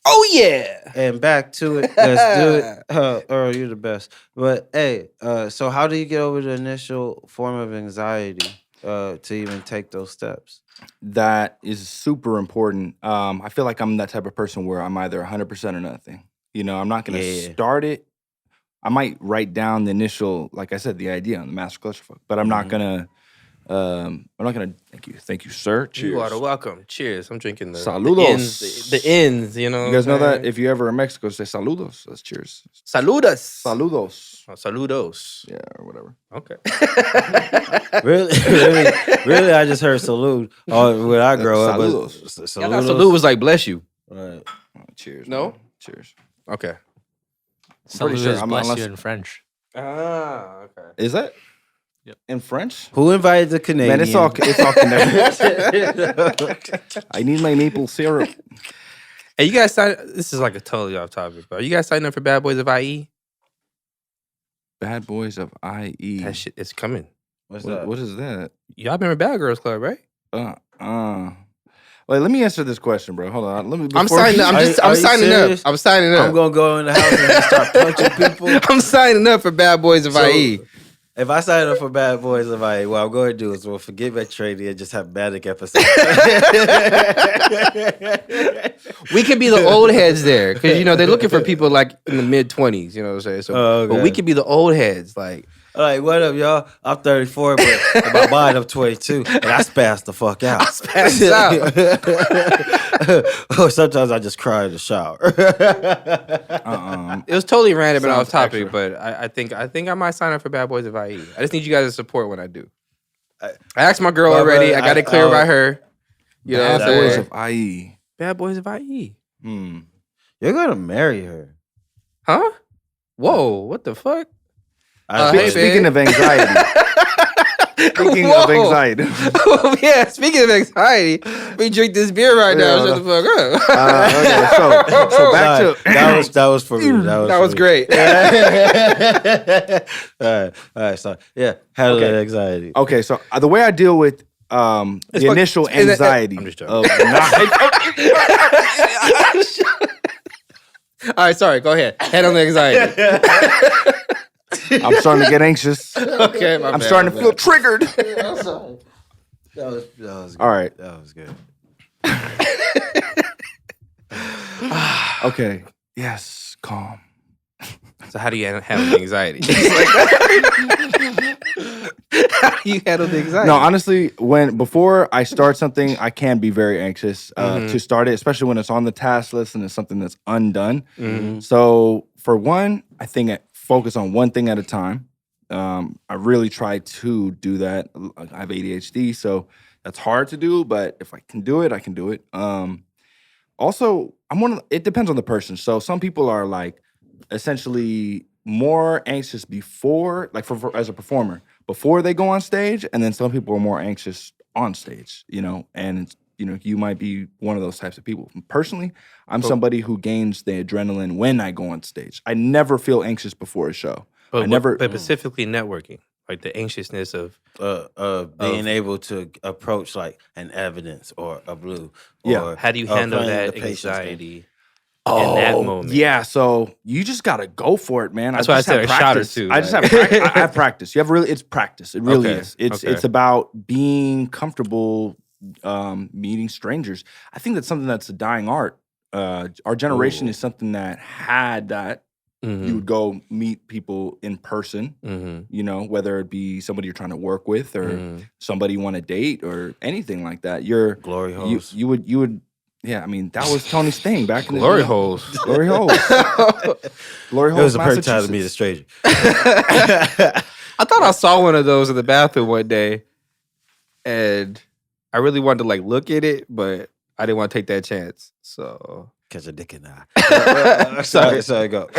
Oh, yeah. And back to it. Let's do it. Earl, you're the best. But, hey, so how do you get over the initial form of anxiety to even take those steps? That is super important. I feel like I'm that type of person where I'm either 100% or nothing. I'm not going to start it. I might write down the initial, like I said, the idea on the master clusterfuck, but I'm not going to thank you, sir. Cheers. You are welcome. Cheers. I'm drinking the saludos. The ends, You guys know that if you ever in Mexico, say saludos. That's cheers. Saludos. Saludos. Oh, saludos. Yeah, or whatever. Okay. really, I just heard salute. Oh, when I grow up, saludos. Salute was like bless you. Right. Cheers. No? Man. Cheers. Okay. Salut is bless you in French. Ah, okay. Is that? Yep. In French? Who invited the Canadian? Man, it's all connected. I need my maple syrup. Hey, you guys this is like a totally off topic, but are you guys signing up for Bad Boys of IE? Bad Boys of IE. That shit is coming. What's that? What is that? Y'all remember Bad Girls Club, right? Wait, let me answer this question, bro. Hold on. I'm signing up. I'm signing up. I'm signing up. I'm gonna go in the house and just start punching people. I'm signing up for Bad Boys of IE. If I sign up for Bad Boys of IE, what I'm going to do is we'll forget about trading and just have Manic episodes. We could be the old heads there because they're looking for people like in the mid-20s. You know what I'm saying? So, but we could be the old heads, like. Like, what up, y'all? I'm 34, but in my mind, I'm 22, and I spaz the fuck out. Oh, sometimes I just cry in the shower. It was totally random and off topic, but I think I might sign up for Bad Boys of IE. I just need you guys to support when I do. I asked my girl already. I got it clear by her. You know what I'm saying? Bad Boys of IE. Bad Boys of IE. You're gonna marry her, huh? Whoa! What the fuck? Speaking of anxiety. Speaking of anxiety. Yeah, speaking of anxiety, we drink this beer right now. Shut the fuck up. Okay, so back to that was for me. That was great. All right. So handle that anxiety. Okay, so the way I deal with the initial anxiety. I'm just joking. All right, sorry. Go ahead. Handle the anxiety. I'm starting to get anxious. Okay, I'm starting to feel triggered. I'm sorry. That was good. All right. That was good. Okay. Yes. Calm. So how do you handle the anxiety? How do you handle the anxiety? No, honestly, before I start something, I can be very anxious to start it, especially when it's on the task list and it's something that's undone. So for one, I think I focus on one thing at a time. I really try to do that. I have ADHD, so that's hard to do, but if I can do it, I can do it. Also, it depends on the person. So some people are like essentially more anxious before, like as a performer, before they go on stage, and then some people are more anxious on stage, and you might be one of those types of people. Personally, I'm somebody who gains the adrenaline when I go on stage. I never feel anxious before a show. But specifically networking, like the anxiousness of being able to approach like an evidence or a blue. Yeah. Or, how do you handle that anxiety in that moment? Yeah, so you just gotta go for it, man. That's why I said a shot or two. I just have I have practice. It's practice. It really is. It's about being comfortable meeting strangers. I think that's something that's a dying art. Our generation is something that had that. You would go meet people in person, whether it be somebody you're trying to work with or somebody you want to date or anything like that. Glory holes. You would. Yeah, I mean, that was Tony's thing back in the Glory day. holes. Glory holes. Glory holes. It was a perfect time to meet a stranger. I thought I saw one of those in the bathroom one day, and I really wanted to like look at it, but I didn't want to take that chance. So catch a dick in the eye. Sorry, go.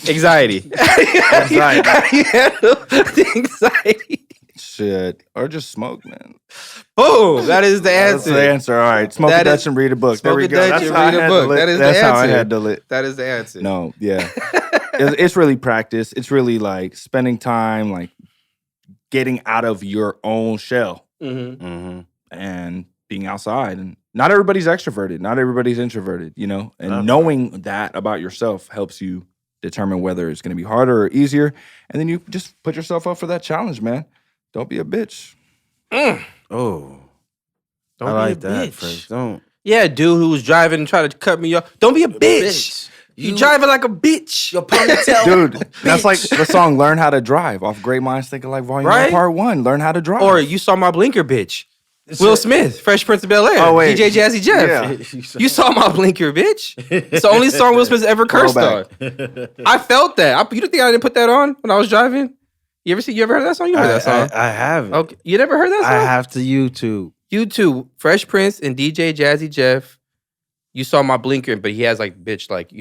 Anxiety. Anxiety. Shit. Or just smoke, man. Boom. That is the answer. That's the answer. All right. Smoke a Dutch and read a book. There we go. That's how read a book. That is the answer. That's how I handle it. That is the answer. No, yeah. It's really practice. It's really like spending time, like getting out of your own shell and being outside. And not everybody's extroverted. Not everybody's introverted, And knowing that about yourself helps you determine whether it's going to be harder or easier. And then you just put yourself up for that challenge, man. Don't be a bitch. Oh. Don't I be like a that. bitch. First. Don't. Yeah, dude who was driving and tried to cut me off. Don't be a bitch. You driving like a bitch. Your ponytail. Dude, that's like the song Learn How to Drive off Great Minds Think Alike Volume 1 Part 1. Learn how to drive. Or you saw my blinker, bitch. Will Smith, Fresh Prince of Bel-Air. Oh, wait. DJ Jazzy Jeff. Yeah. You saw my blinker, bitch. It's the only song Will Smith's ever cursed on. I felt that. You don't think I didn't put that on when I was driving? You ever heard that song? You heard that song? I haven't. Okay. You never heard that song? I have to YouTube. YouTube, Fresh Prince and DJ Jazzy Jeff. You saw my blinker, but he has like bitch, like,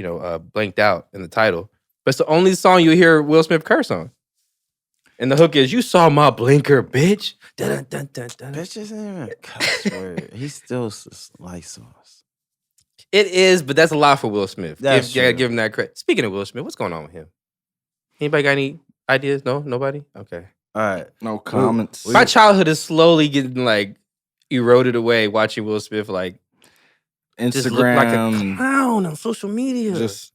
blanked out in the title. But it's the only song you hear Will Smith curse on. And the hook is, you saw my blinker, bitch. Dun, dun, dun, dun. Bitch isn't even a cuss word. He's still light sauce. It is, but that's a lot for Will Smith. You gotta true. give him that credit. Speaking of Will Smith, what's going on with him? Anybody got any ideas? No? Nobody? Okay. All right. No comments. My childhood is slowly getting like eroded away watching Will Smith like Instagram. just look like a clown on social media. It's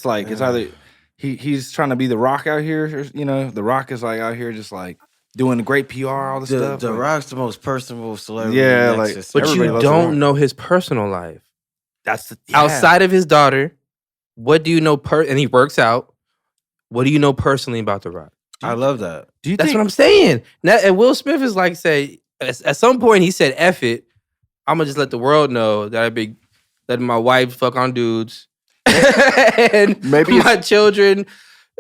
like, it's either he's trying to be The Rock out here, or, The Rock is like out here just like doing great PR, all the stuff. The Rock's the most personable celebrity. Yeah, like, but you don't know his personal life. That's outside of his daughter. What do you know? And he works out. What do you know personally about The Rock? I love that. That's what I'm saying. Now, and Will Smith is like, say, at some point he said, F it. I'm going to just let the world know that I've been letting my wife fuck on dudes. And maybe my children,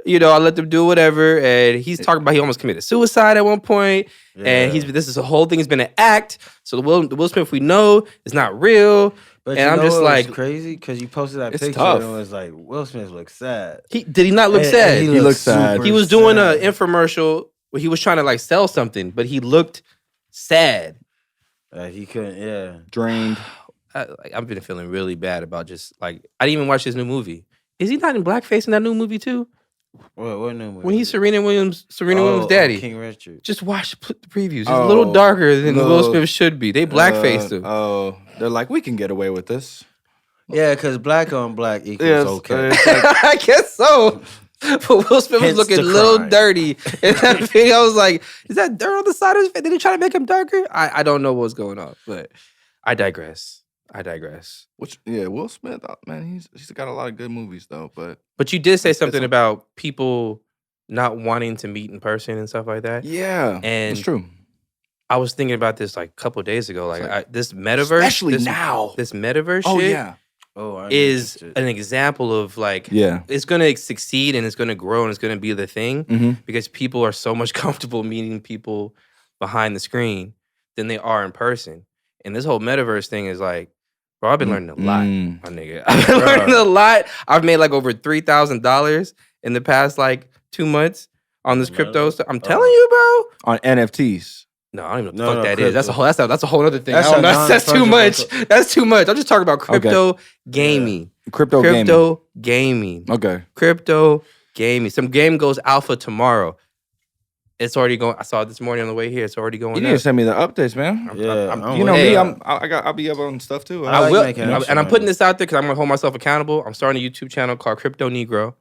I let them do whatever. And he's talking about he almost committed suicide at one point. Yeah. And this whole thing has been an act. So the Will Smith we know is not real. But and I'm just like, crazy because you posted that picture tough. and it was like, Will Smith looks sad. Did he not look sad? He looked sad. He was doing an infomercial where he was trying to like sell something, but he looked sad. He couldn't, drained. I've been feeling really bad about just like, I didn't even watch his new movie. Is he not in blackface in that new movie too? What new movie? When he's Serena Williams' daddy. King Richard. Just watch the previews. It's a little darker than Will Smith should be. They blackfaced him. They're like, we can get away with this. Yeah, because black on black equals okay. I guess so. But Will Smith was looking a little dirty. In that video, I was like, is that dirt on the side of his face? Did they try to make him darker? I don't know what's going on, but I digress. Will Smith, man, he's got a lot of good movies though. But you did say something about people not wanting to meet in person and stuff like that. Yeah, and it's true. I was thinking about this like a couple of days ago. This metaverse, especially now, this metaverse shit is an example of like, it's going to succeed and it's going to grow and it's going to be the thing because people are so much comfortable meeting people behind the screen than they are in person. And this whole metaverse thing is like, bro, I've been learning a lot, my nigga. I've been learning a lot. I've made like over $3,000 in the past like 2 months on this crypto stuff. I'm telling you, bro. On NFTs. No, I don't even know No, what the fuck that crypto. is. That's a whole other thing. That's I don't know. That's too much. non-fungible. That's too much. I'm just talking about crypto gaming. Crypto gaming. Okay. Crypto gaming. Some game goes alpha tomorrow. It's already going. I saw it this morning on the way here. It's already going. You need to send me the updates, man. You know me. I'll be up on stuff too. I like will, making and I'm putting this out there because I'm gonna hold myself accountable. I'm starting a YouTube channel called Crypto Negro.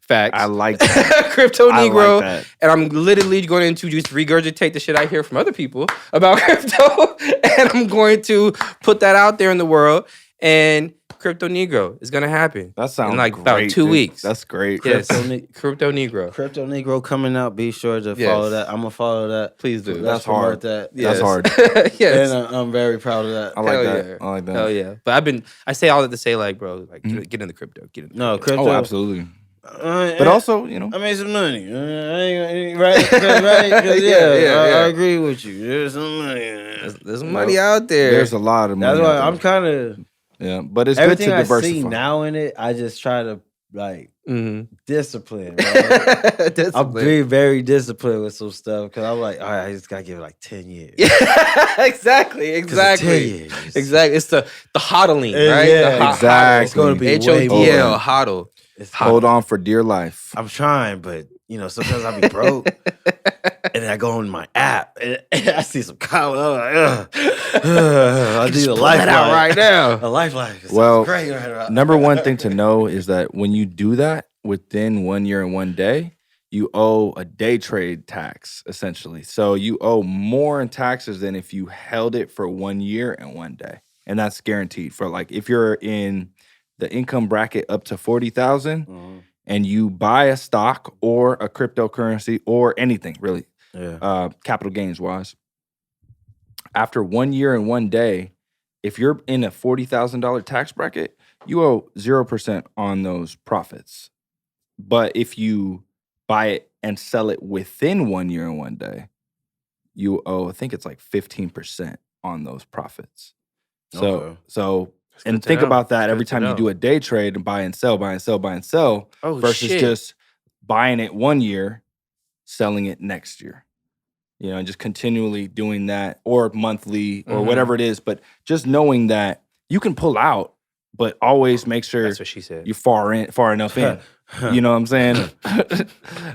Facts. I like that. Crypto Negro, like that. and I'm literally going to just regurgitate the shit I hear from other people about crypto, and I'm going to put that out there in the world. And Crypto Negro is gonna happen. That sounds in like great, about 2 dude. weeks. That's great. Yes, Crypto Negro. Crypto Negro coming out. Be sure to follow that. I'm gonna follow that. Please do. Let's promote that. Yes. That's hard. Yes. And I'm very proud of that. I like Hell that. yeah. I like that. Hell yeah. But I say all that to say, like, bro, like, get into crypto. Get into No, crypto. crypto. Oh, absolutely. But also, you know, I made some money. Right? I agree with you. There's some money. There's some money out there. there's a lot of money. That's why out I'm there. kind of But it's good everything to I diversify. see now in it. I just try to like discipline. Discipline. I'm being very disciplined with some stuff because I'm like, all right, I just gotta give it like 10 years. Exactly. 10 years. Exactly. It's the hodling, right? Yeah, The exactly. It's gonna be way HODL, more. hodl. Hold on for dear life. I'm trying, but sometimes I be broke, and then I go on my app and I see some comment. I'm like, I need a lifeline out right now. A lifeline. Well, great right now. Number one thing to know is that when you do that within 1 year and 1 day, you owe a day trade tax, essentially. So you owe more in taxes than if you held it for 1 year and 1 day. And that's guaranteed for like if you're in the income bracket up to 40,000 and you buy a stock or a cryptocurrency or anything really, capital gains wise, after 1 year and 1 day, if you're in a $40,000 tax bracket, you owe 0% on those profits. But if you buy it and sell it within 1 year and 1 day, you owe, I think it's like 15% on those profits. So and think about that every time you do a day trade and buy and sell versus just buying it 1 year, selling it next year. And just continually doing that or monthly or whatever it is. But just knowing that you can pull out, but always make sure That's what she said. you're far enough in. You know what I'm saying?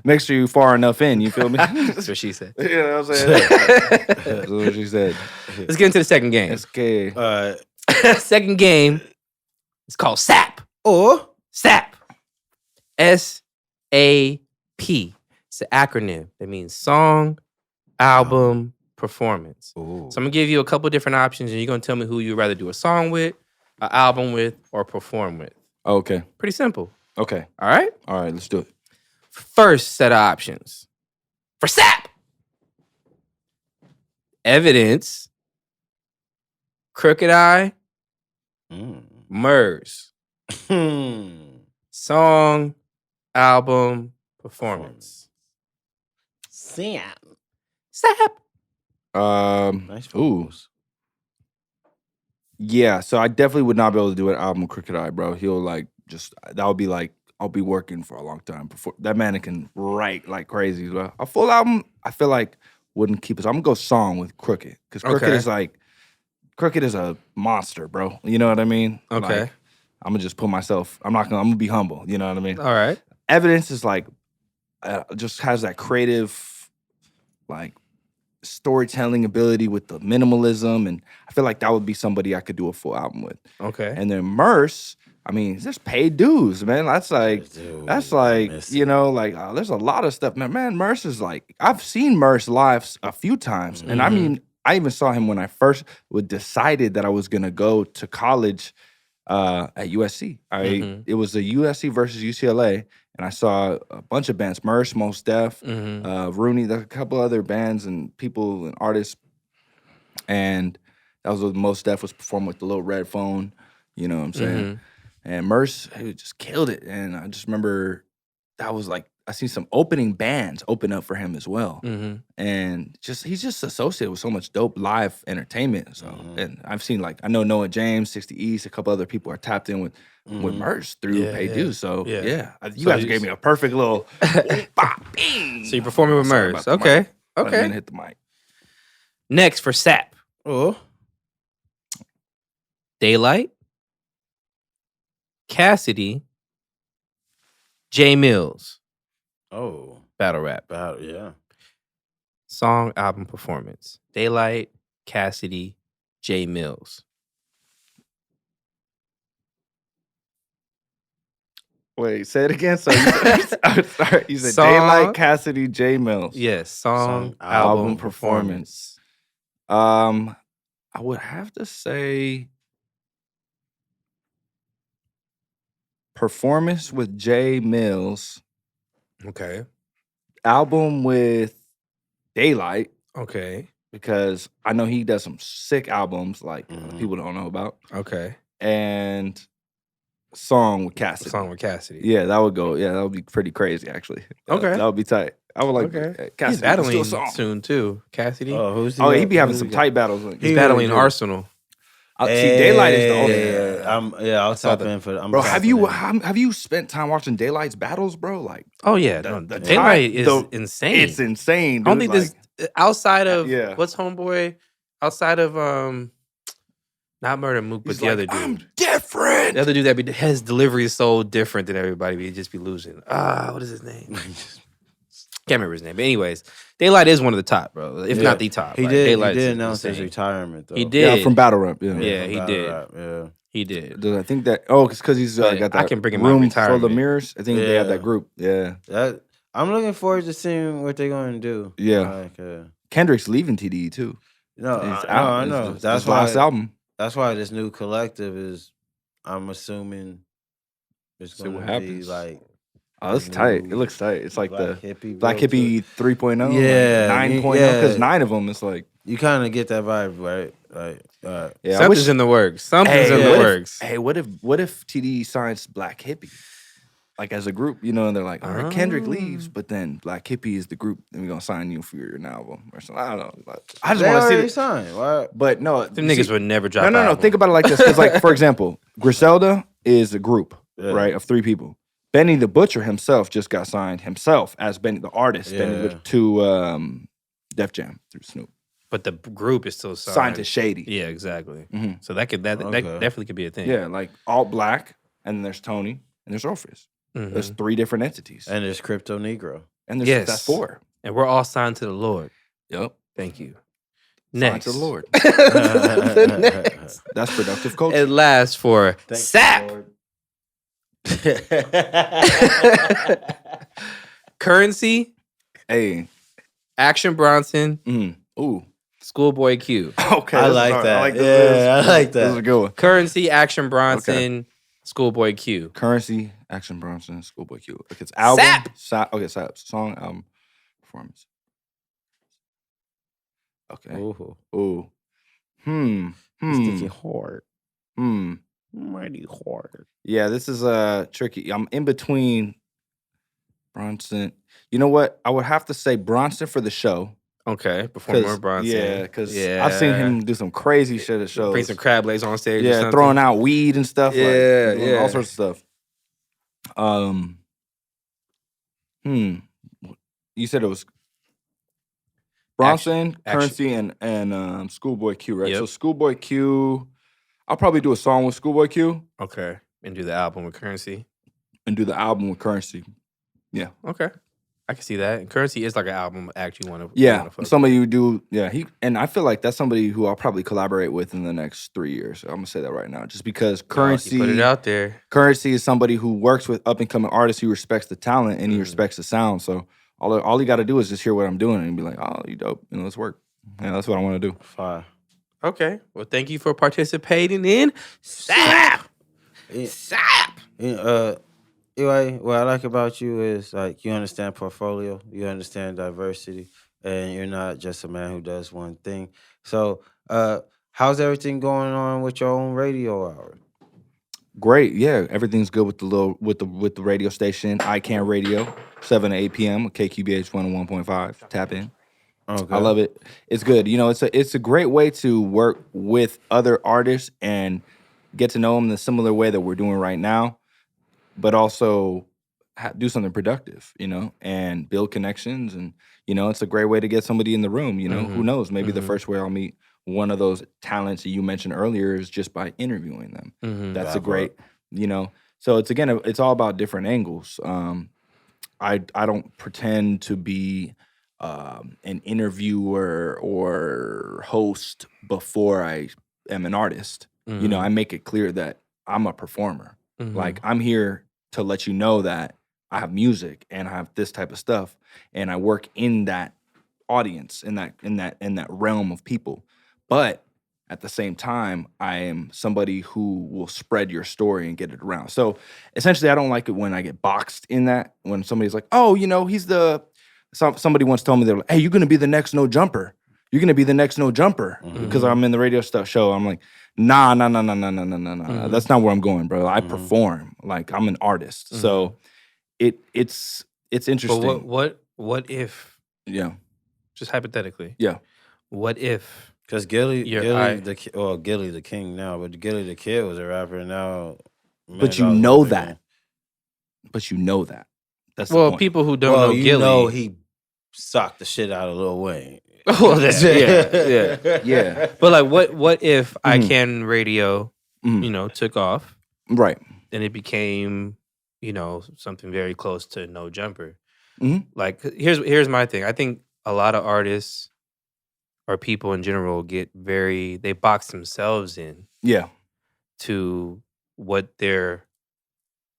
Make sure you're far enough in. You feel me? That's what she said. You know what I'm saying? That's what she said. Let's get into the second game. It's okay. Second game is called SAP. Or SAP. S-A-P. It's an acronym. That means song, album, performance. Ooh. So I'm going to give you a couple different options, and you're going to tell me who you'd rather do a song with, an album with, or perform with. Okay. Pretty simple. Okay. All right? All right, let's do it. First set of options for SAP. Evidence, Crooked Eye, MERS. Song, album, performance. Sam. SAP. Nice vocals. Yeah, so I definitely would not be able to do an album with Crooked Eye, bro. He'll that would be like, I'll be working for a long time before that man can write like crazy as well. A full album, I feel like wouldn't keep us. I'm gonna go song with Crooked because Crooked is a monster, bro. You know what I mean? Okay. Like, I'm gonna just put myself. I'm gonna be humble. You know what I mean? All right. Evidence is like just has that creative, like storytelling ability with the minimalism, and I feel like that would be somebody I could do a full album with. Okay. And then Merce, I mean, just paid dues, man. That's like, there's a lot of stuff, man. Merce is like, I've seen Merce live a few times, and I mean, I even saw him when I first decided that I was gonna go to college at USC. It was a USC versus UCLA, and I saw a bunch of bands, Merce, Mos Def, Rooney, a couple other bands and people and artists, and that was when Mos Def was performing with the little red phone. You know what I'm saying? And Merce, he just killed it. And I just remember that was like, I seen some opening bands open up for him as well. And he's just associated with so much dope live entertainment. So, and I've seen I know Noah James, 60 East, a couple other people are tapped in with Merce through Pay Dues. So, you guys gave me a perfect little bing. So you're performing with Merce. Okay. I didn't hit the mic. Next for SAP. Oh. Daylight, Cassidy, J Mills. Oh. Battle rap. Yeah. Song, album, performance. Daylight, Cassidy, J Mills. Wait, say it again. So you said Song- Daylight, Cassidy, J Mills. Yes, song, Song, album, album, performance. I would have to say performance with J Mills, Okay. album with Daylight, Okay. because I know he does some sick albums like Mhm. people don't know about, Okay. and song with Cassidy. Song with Cassidy. Yeah, that would go. Yeah, that would be pretty crazy actually. Okay. That would be tight. I would like Okay. Cassidy. He's let's do battling a song. soon too. Cassidy. Oh, who's he? Oh, got? he'd be having Who's some he got? tight battles. He's battling really Arsenal. See, Daylight is the only. Yeah, I'll saw tap in for. I'm Bro, tapping in. have you spent time watching Daylight's battles, bro? Like, Oh yeah, The- no, the Daylight time- is the- insane. it's insane. Dude. I don't think like, this outside of yeah. what's homeboy outside of not Murder Mook, but he's the like, other dude. I'm different. The other dude that his delivery is so different than everybody, but he just be losing. What is his name? Can't remember his name. But anyways, Daylight is one of the top, bro. If Yeah. not the top. He Like, did. Daylight's He did announce his insane. retirement though. He did. Yeah, from battle rap. Yeah. Yeah, from he battle did. rap, yeah. He did. I think that. Oh, it's because he's But got I that can bring him out of room full of retirement. mirrors. I think they have Yeah. that group. Yeah, That I'm looking forward to seeing what they're going to do. yeah. Like, Kendrick's leaving TDE too. no, It's I out. know. It's That's his last why. album. That's why this new collective is. I'm assuming it's See going what to be happens. like Oh, it's tight. It looks tight. It's like Black the Hippie. Black build to Hippie it. 3.0. Yeah, like 9.0. yeah. Because 9 of them, it's like, You kind of get that vibe, right? Like, yeah. I Something's wish, in the works. Something's in Hey, the what if- works. hey, what if TDE signs Black Hippie? Like as a group, you know, and they're like, all right, Kendrick leaves, but then Black Hippie is the group, and we're gonna sign you for your album or something. I don't know. Like, I just they want to see already it. signed. Why? But no, Them niggas would never drop. No. album. Think about it like this. Because, like, for example, Griselda is a group, Yeah. right, of 3 people. Benny the Butcher himself just got signed himself as Benny the artist, Benny the Yeah. Butcher, to Def Jam through Snoop. But the group is still signed. Signed to Shady. Yeah, exactly. Mhm. So that Okay. definitely could be a thing. Yeah, like all black, and then there's Tony, and there's Orpheus. Mhm. There's 3 different entities, And there's Crypto Negro. and there's Yes. that's 4. And we're all signed to the Lord. Yep, Thank you. signed Next. to the Lord. The next. That's productive culture. And last for Thank you, SAP. Lord. Currency, Hey, Action Bronson, ooh, Schoolboy Q. okay, I this is like hard. that. this. Yeah, I like This is that. a good one. Currency, Action Bronson, Schoolboy Q. Currency, Action Bronson, Schoolboy Q. Like it's album, SAP. Okay, SAP, song, album, performance. Okay. Ooh, Ooh. sticky hard. Mighty hard. Yeah, this is tricky. I'm in between Bronson. You know what? I would have to say Bronson for the show. Okay, before more Bronson. Yeah, because I've seen him do some crazy shit at shows. Bring some crab legs on stage. or Yeah, something. throwing out weed and stuff. Yeah, like, doing yeah. all sorts of stuff. You said it was Bronson, Currency, and Schoolboy Q, right? Yep. So Schoolboy Q, I'll probably do a song with Schoolboy Q Okay, and do the album with Currency. and do the album with Currency. Yeah, Okay, I can see that. And Currency is like an album act you want to. yeah. Somebody you do, yeah. And I feel like that's somebody who I'll probably collaborate with in the next 3 years. I'm gonna say that right now, just because Currency. Put it out there. Currency is somebody who works with up and coming artists. He respects the talent and he respects the sound. So all you got to do is just hear what I'm doing and be like, oh, you dope. You know, let's work. Yeah, that's what I want to do. Fire. Okay, well, thank you for participating in SAP. SAP. Anyway, what I like about you is like you understand portfolio, you understand diversity, and you're not just a man who does one thing. So, how's everything going on with your own radio hour? Great, yeah. Everything's good with the radio station, ICANN Radio, 7 to 8 p.m. KQBH 101.5. Tap in. Okay. I love it. It's good. You know, it's a great way to work with other artists and get to know them in the similar way that we're doing right now, but also do something productive, you know, and build connections. And, you know, it's a great way to get somebody in the room, you know, who knows, maybe the first way I'll meet one of those talents that you mentioned earlier is just by interviewing them. That's a great, you know, so it's, again, it's all about different angles. I don't pretend to be an interviewer or host before I am an artist. You know, I make it clear that I'm a performer. Like, I'm here to let you know that I have music and I have this type of stuff, and I work in that audience, in that realm of people. But at the same time, I am somebody who will spread your story and get it around. So essentially, I don't like it when I get boxed in that. When somebody's like, "Oh, you know, he's the..." Somebody once told me, they're like, "Hey, you're gonna be the next No Jumper. You're gonna be the next No Jumper," because I'm in the radio show. I'm like, nah. That's not where I'm going, bro. I perform. Like, I'm an artist. So it's interesting. But what if? Yeah. Just hypothetically. Yeah. What if? Because Gilly the King now, but Gilly the Kid was a rapper now. But you know that. But you know that. That's the point. People who don't know Gilly, know he socked the shit out of Lil Wayne. Yeah. But like, what if I Can Radio, you know, took off, right? And it became, you know, something very close to No Jumper. Like, here's my thing. I think a lot of artists or people in general they box themselves in, to what their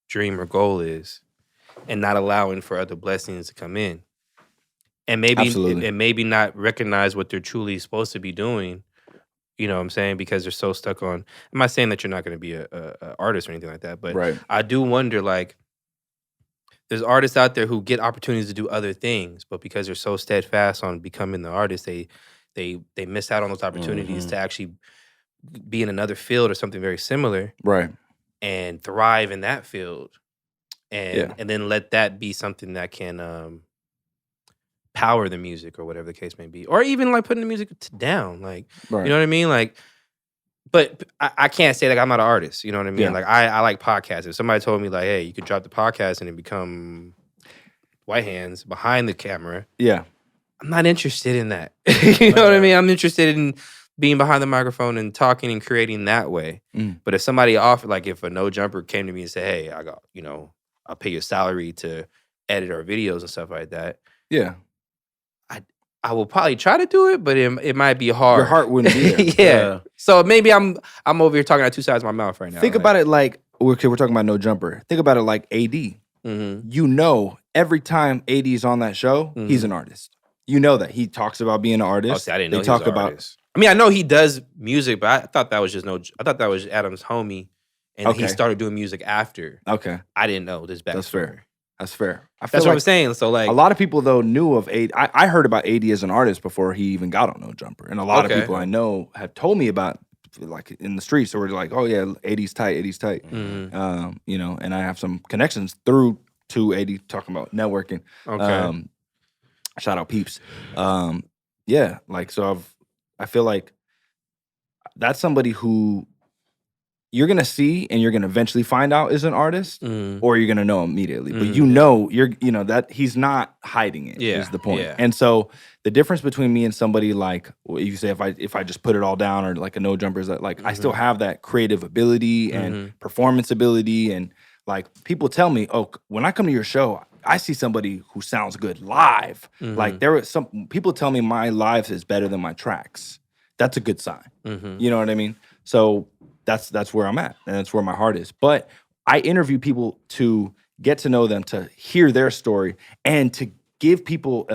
dream or goal is, and not allowing for other blessings to come in. And maybe not recognize what they're truly supposed to be doing. You know what I'm saying? Because they're so stuck on. I'm not saying that you're not going to be a artist or anything like that, but I do wonder, like, there's artists out there who get opportunities to do other things, but because they're so steadfast on becoming the artist, they miss out on those opportunities to actually be in another field or something very similar, and thrive in that field, and then let that be something that can power the music or whatever the case may be, or even like putting the music down, like, you know what I mean, like. But I can't say like I'm not an artist, you know what I mean? Like, I like podcasts. If somebody told me like, hey, you could drop the podcast and then become White Hands behind the camera, I'm not interested in that. You know what I mean? I'm interested in being behind the microphone and talking and creating that way. But if somebody offered, like, if a No Jumper came to me and said, hey, I got, you know, I'll pay you a salary to edit our videos and stuff like that. I will probably try to do it, but it might be hard. Your heart wouldn't be there. Yeah. So maybe I'm over here talking out two sides of my mouth right now. Think about it like, we're talking about No Jumper. Think about it like AD. You know, every time AD is on that show, he's an artist. You know that. He talks about being an artist. Oh, see, I didn't know he was an artist. I mean, I know he does music, but I thought that was Adam's homie, and he started doing music after. I didn't know this backstory. That's fair. That's what I'm saying. So, like, a lot of people though knew of AD. I heard about AD as an artist before he even got on No Jumper, and a lot of people I know have told me about, like, in the streets. So we're like, oh yeah, AD's tight. You know, and I have some connections through to AD, talking about networking. Shout out peeps. Yeah, like, so I feel like that's somebody who you're gonna see and you're gonna eventually find out is an artist, or you're gonna know immediately. But you know, that he's not hiding it. Is the point. And so the difference between me and somebody like, you say, if I just put it all down, or like a No Jumper, is that, like, I still have that creative ability and performance ability, and, like, people tell me, oh, when I come to your show, I see somebody who sounds good live. Like, there was some people tell me my live is better than my tracks. That's a good sign. You know what I mean? So that's where I'm at, and that's where my heart is. But I interview people to get to know them, to hear their story, and to give people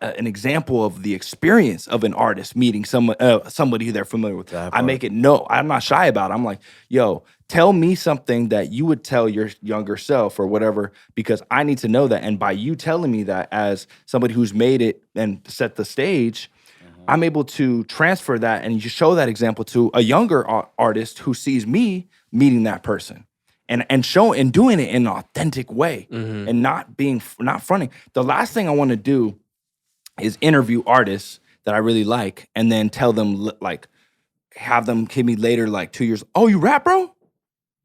an example of the experience of an artist meeting somebody who they're familiar with. I make it I'm not shy about it. I'm like, yo, tell me something that you would tell your younger self or whatever, because I need to know that. And by you telling me that, as somebody who's made it and set the stage, I'm able to transfer that and you show that example to a younger artist who sees me meeting that person, and showing and doing it in an authentic way, and not fronting. The last thing I want to do is interview artists that I really like and then tell them, like, have them hit me later, like 2 years. Oh, you rap, bro?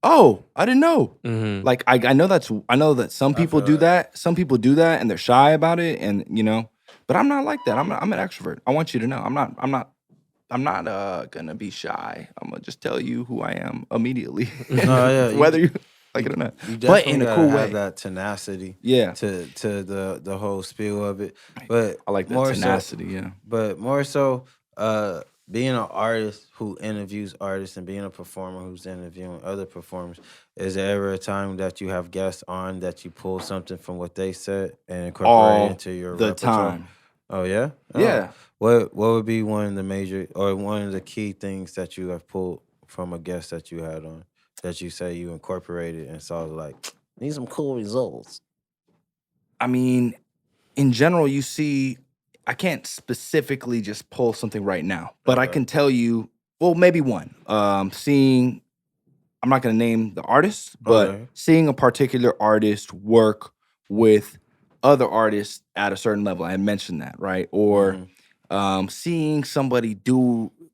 oh, I didn't know. Mm-hmm. Like I know that some people do that. Some people do that and they're shy about it, and but I'm not like that. I'm an extrovert. I want you to know. I'm not gonna be shy. I'm gonna just tell you who I am immediately. No, yeah, Whether you like it or not. You But definitely in a gotta cool have way. that tenacity. Yeah. To the whole spiel of it, but I like that more tenacity, so, yeah. But more so, being an artist who interviews artists and being a performer who's interviewing other performers, is there ever a time that you have guests on that you pull something from what they said and incorporate it into your the repertoire? time. Oh yeah, Yeah. What would be one of the major or one of the key things that you have pulled from a guest that you had on that you say you incorporated and saw like need some cool results? I mean, in general, you see, I can't specifically just pull something right now, but I can tell you, well, maybe one. Seeing, I'm not going to name the artist, but seeing a particular artist work with other artists at a certain level. I had mentioned that, right? Or seeing somebody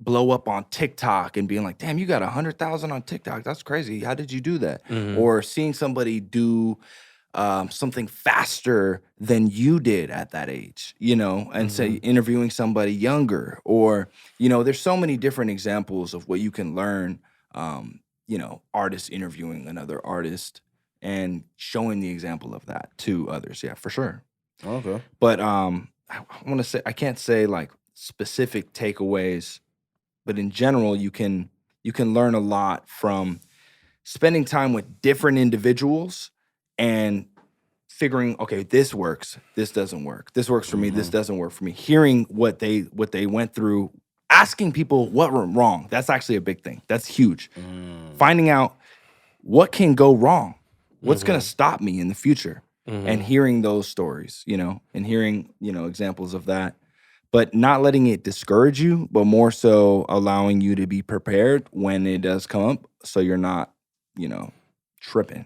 blow up on TikTok and being like, damn, you got 100,000 on TikTok. That's crazy. How did you do that? Or seeing somebody do something faster than you did at that age, and say interviewing somebody younger, or, there's so many different examples of what you can learn, artists interviewing another artist and showing the example of that to others. Yeah, for sure. Okay. But I want to say, I can't say like specific takeaways, but in general, you can learn a lot from spending time with different individuals and figuring, okay, this works, this doesn't work. This works for me, this doesn't work for me. Hearing what they went through, asking people what went wrong. That's actually a big thing. That's huge. Finding out what can go wrong. What's going to stop me in the future? And hearing those stories, and hearing, examples of that. But not letting it discourage you, but more so allowing you to be prepared when it does come up, so you're not, tripping,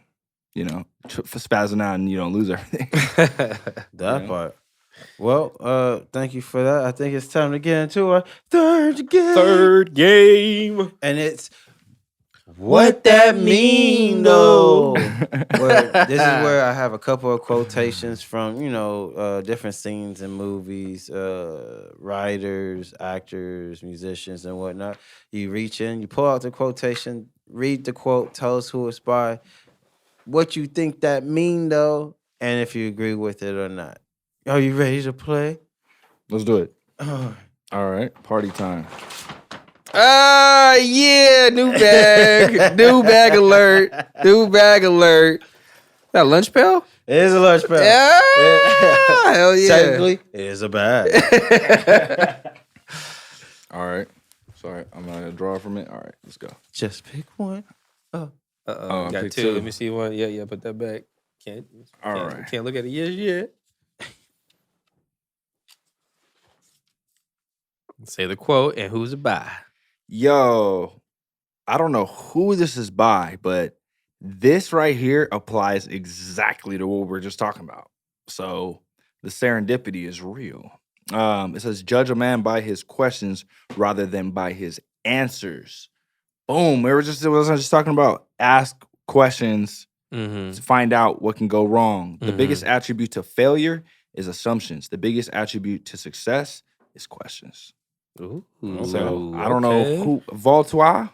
spazzing out and you don't lose everything. That part. Well, thank you for that. I think it's time to get into our third game. And it's what that mean though. This is where I have a couple of quotations from, different scenes in movies, writers, actors, musicians, and whatnot. You reach in, you pull out the quotation, read the quote, tell us who it's by, what you think that mean though, and if you agree with it or not. Are you ready to play? Let's do it. All right, party time. Yeah, new bag. New bag alert. New bag alert. That lunch pail? It is a lunch pail. Yeah. Hell yeah. Technically, it is a bag. All right. Sorry, I'm going to draw from it. All right, let's go. Just pick one. Oh, got two. Let me see one. Yeah, put that back. Can't look at it yet. Say the quote and who's it by. Yo, I don't know who this is by, but this right here applies exactly to what we're just talking about. So the serendipity is real. It says, judge a man by his questions rather than by his answers. Boom. It was just talking about ask questions to find out what can go wrong. The biggest attribute to failure is assumptions. The biggest attribute to success is questions. Ooh, so I don't know who Voltaire.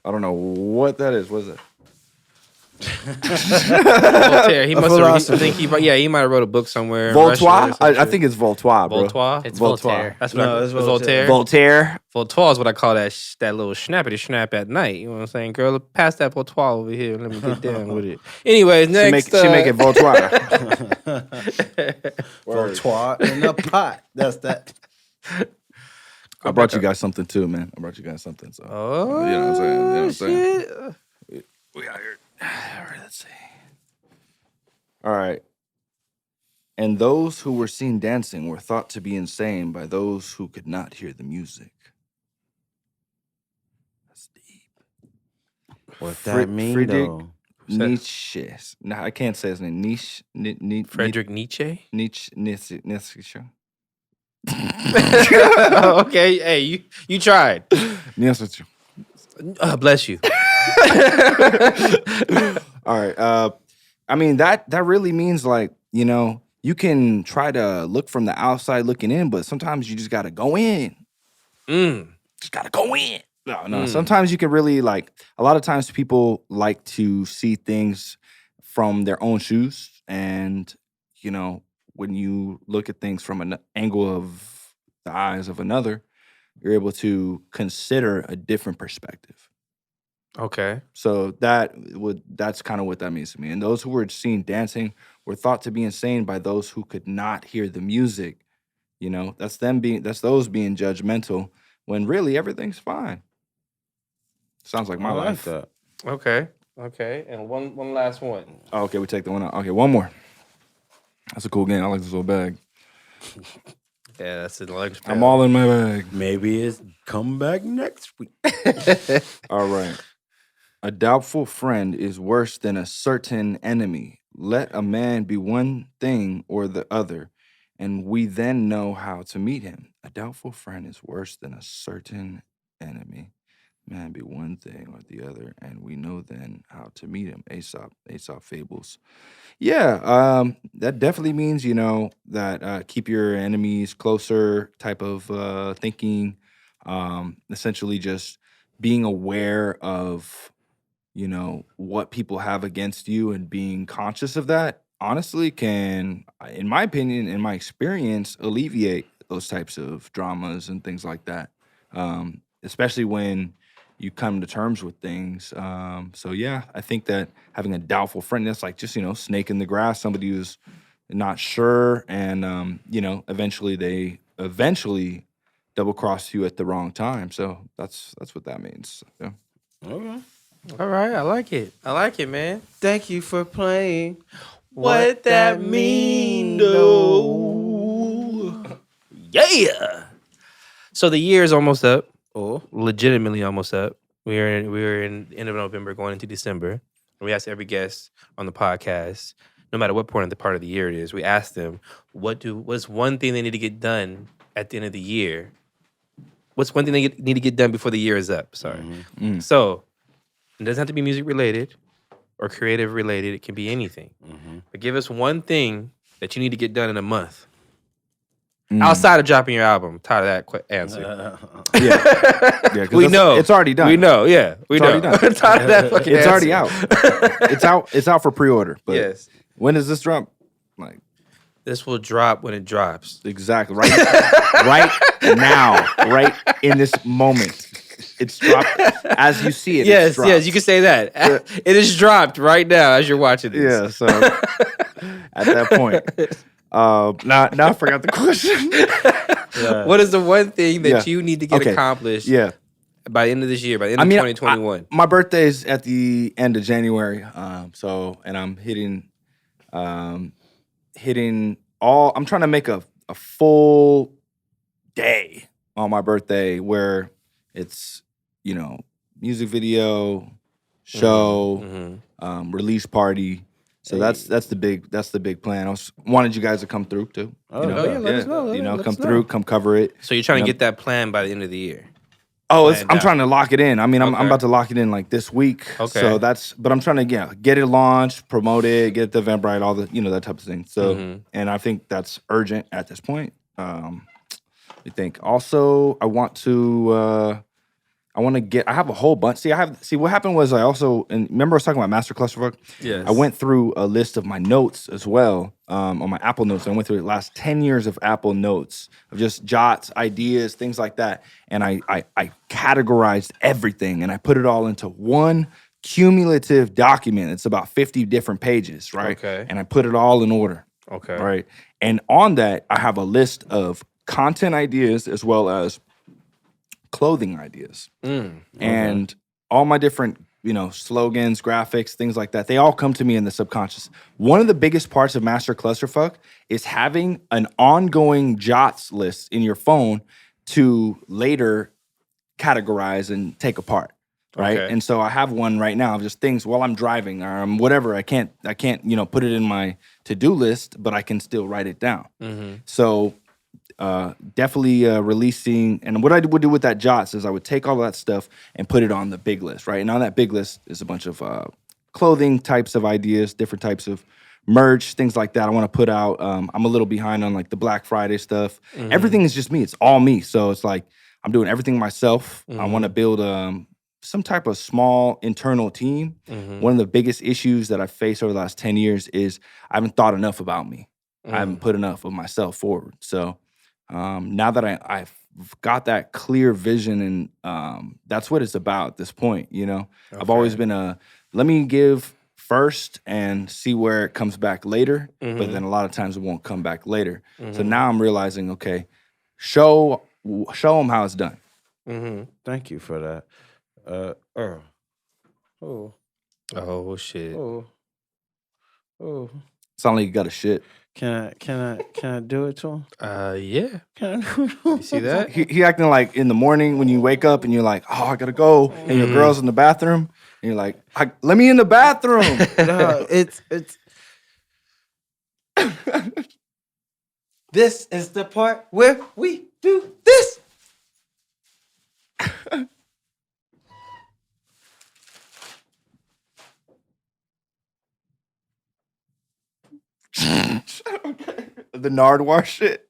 I don't know what that is. What is it? Voltaire. He must have. He might have wrote a book somewhere. Voltaire. I think it's Voltaire, bro. Voltaire. It's Voltaire. That's what it's Voltaire. Voltaire. Voltaire is what I call that little snappity snap at night. You know what I'm saying, girl? Pass that Voltaire over here. Let me get down with it. Anyways, next. She make it Voltaire. Voltaire in the pot. That's that. I brought you guys something too, man. I brought you guys something. So, oh, you know what I'm saying? Shit. We out here. All right, let's see. All right. And those who were seen dancing were thought to be insane by those who could not hear the music. That's deep. What that mean though? Nietzsche. No, I can't say his name. Friedrich Nietzsche? Nietzsche. Okay, hey, you tried. Nietzsche. Bless you. All right. I mean, that really means like, you know, you can try to look from the outside looking in, but sometimes you just got to go in. Just got to go in. No. Sometimes you can really like, a lot of times people like to see things from their own shoes. And, you know, when you look at things from an angle of the eyes of another, you're able to consider a different perspective. Okay. So that's kind of what that means to me. And those who were seen dancing were thought to be insane by those who could not hear the music. You know, that's those being judgmental when really everything's fine. Sounds like my life. That. Okay. And one last one. Oh, okay, we take the one out. Okay, one more. That's a cool game. I like this little bag. Yeah, that's an lunch. I'm all in my bag. Maybe it's come back next week. All right. A doubtful friend is worse than a certain enemy. Let a man be one thing or the other, and we then know how to meet him. A doubtful friend is worse than a certain enemy. Man be one thing or the other, and we know then how to meet him. Aesop Fables. Yeah, that definitely means, you know, that keep your enemies closer type of thinking. Essentially just being aware of, you know, what people have against you and being conscious of that, honestly, can, in my opinion, in my experience, alleviate those types of dramas and things like that. Especially when you come to terms with things. So yeah, I think that having a doubtful friend, that's like just, you know, snake in the grass, somebody who's not sure, and you know, eventually they double cross you at the wrong time. So that's what that means. Yeah. Okay. All right, I like it, man. Thank you for playing. What that mean, though? Yeah. So the year is almost up. Oh, Legitimately almost up. We were in the end of November going into December. And we asked every guest on the podcast, no matter what part of the year it is, we asked them what's one thing they need to get done at the end of the year. What's one thing they need to get done before the year is up? Sorry. Mm. So it doesn't have to be music related or creative related. It can be anything. But give us one thing that you need to get done in a month. Outside of dropping your album. Tired of that answer. Yeah, we know. It's already done. We know, yeah. We know. Already done. Tired of that fucking It's answer. already out. It's out for pre-order. But Yes. when does this drop? Like, This will drop when it drops. exactly. Right now. Right in this moment. It's dropped as you see it. Yes, it's dropped. yes, you can say that. It is dropped right now as you're watching this. Yeah, so at that point. Now I forgot the question. What is the one thing that Yeah. you need to get Okay. accomplished Yeah. by the end of this year, by the end of 2021? My birthday's at the end of January. And I'm hitting all. I'm trying to make a full day on my birthday where it's, you know, music video, show, release party. So that's the big plan. I wanted you guys to come through too. let us know. You know, Let come us know. through, come cover it. So you're trying You to know? get that plan by the end of the year. Oh, Planned I'm out. trying to lock it in. I mean, I'm Okay. about to lock it in like this week. Okay. So but I'm trying to get it launched, promote it, get the Eventbrite, all the, you know, that type of thing. So, and I think that's urgent at this point. I think also I want to I have a whole bunch. See what happened was and remember I was talking about Master Clusterfuck? Yes. I went through a list of my notes as well, on my Apple Notes. I went through the last 10 years of Apple Notes of just jots, ideas, things like that. And I categorized everything and I put it all into one cumulative document. It's about 50 different pages, right? Okay. And I put it all in order. Okay. Right. And on that, I have a list of content ideas as well as clothing ideas. And all my different, you know, slogans, graphics, things like that, they all come to me in the subconscious. One of the biggest parts of Master Clusterfuck is having an ongoing jots list in your phone to later categorize and take apart. Right. Okay. And so I have one right now of just things while I'm driving or whatever. I can't, you know, put it in my to-do list, but I can still write it down. So definitely releasing. And what I would do with that Jots is I would take all of that stuff and put it on the big list, right? And on that big list is a bunch of clothing types of ideas, different types of merch, things like that. I want to put out. I'm a little behind on like the Black Friday stuff. Everything is just me. It's all me. So it's like I'm doing everything myself. I want to build some type of small internal team. One of the biggest issues that I've faced over the last 10 years is I haven't thought enough about me. I haven't put enough of myself forward. So now that I've got that clear vision, and that's what it's about at this point, you know? Okay. I've always been let me give first and see where it comes back later, but then a lot of times it won't come back later. So now I'm realizing, okay, show them how it's done. Thank you for that. Earl. Oh shit. Oh. Sound like you got a shit. Can I do it to him? Yeah. Can I do it to him? You see that? He acting like in the morning when you wake up and you're like, oh, I gotta go, and your girl's in the bathroom, and you're like, let me in the bathroom. No, it's this is the part where we do this. The Nardwar shit.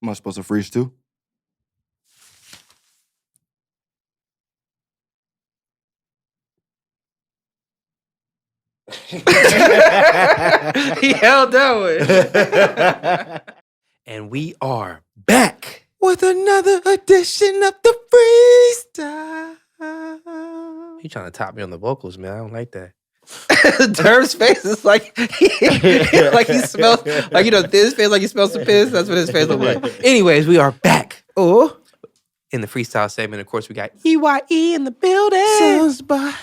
Am I supposed to freeze too? He held that one. And we are back with another edition of the freestyle. You trying to top me on the vocals, man? I don't like that. Derm's face is like like he smells, like, you know, his face like he smells some piss. That's what his face looks like. Anyways, we are back. In the freestyle segment, of course, we got EYE in the building. Sounds by.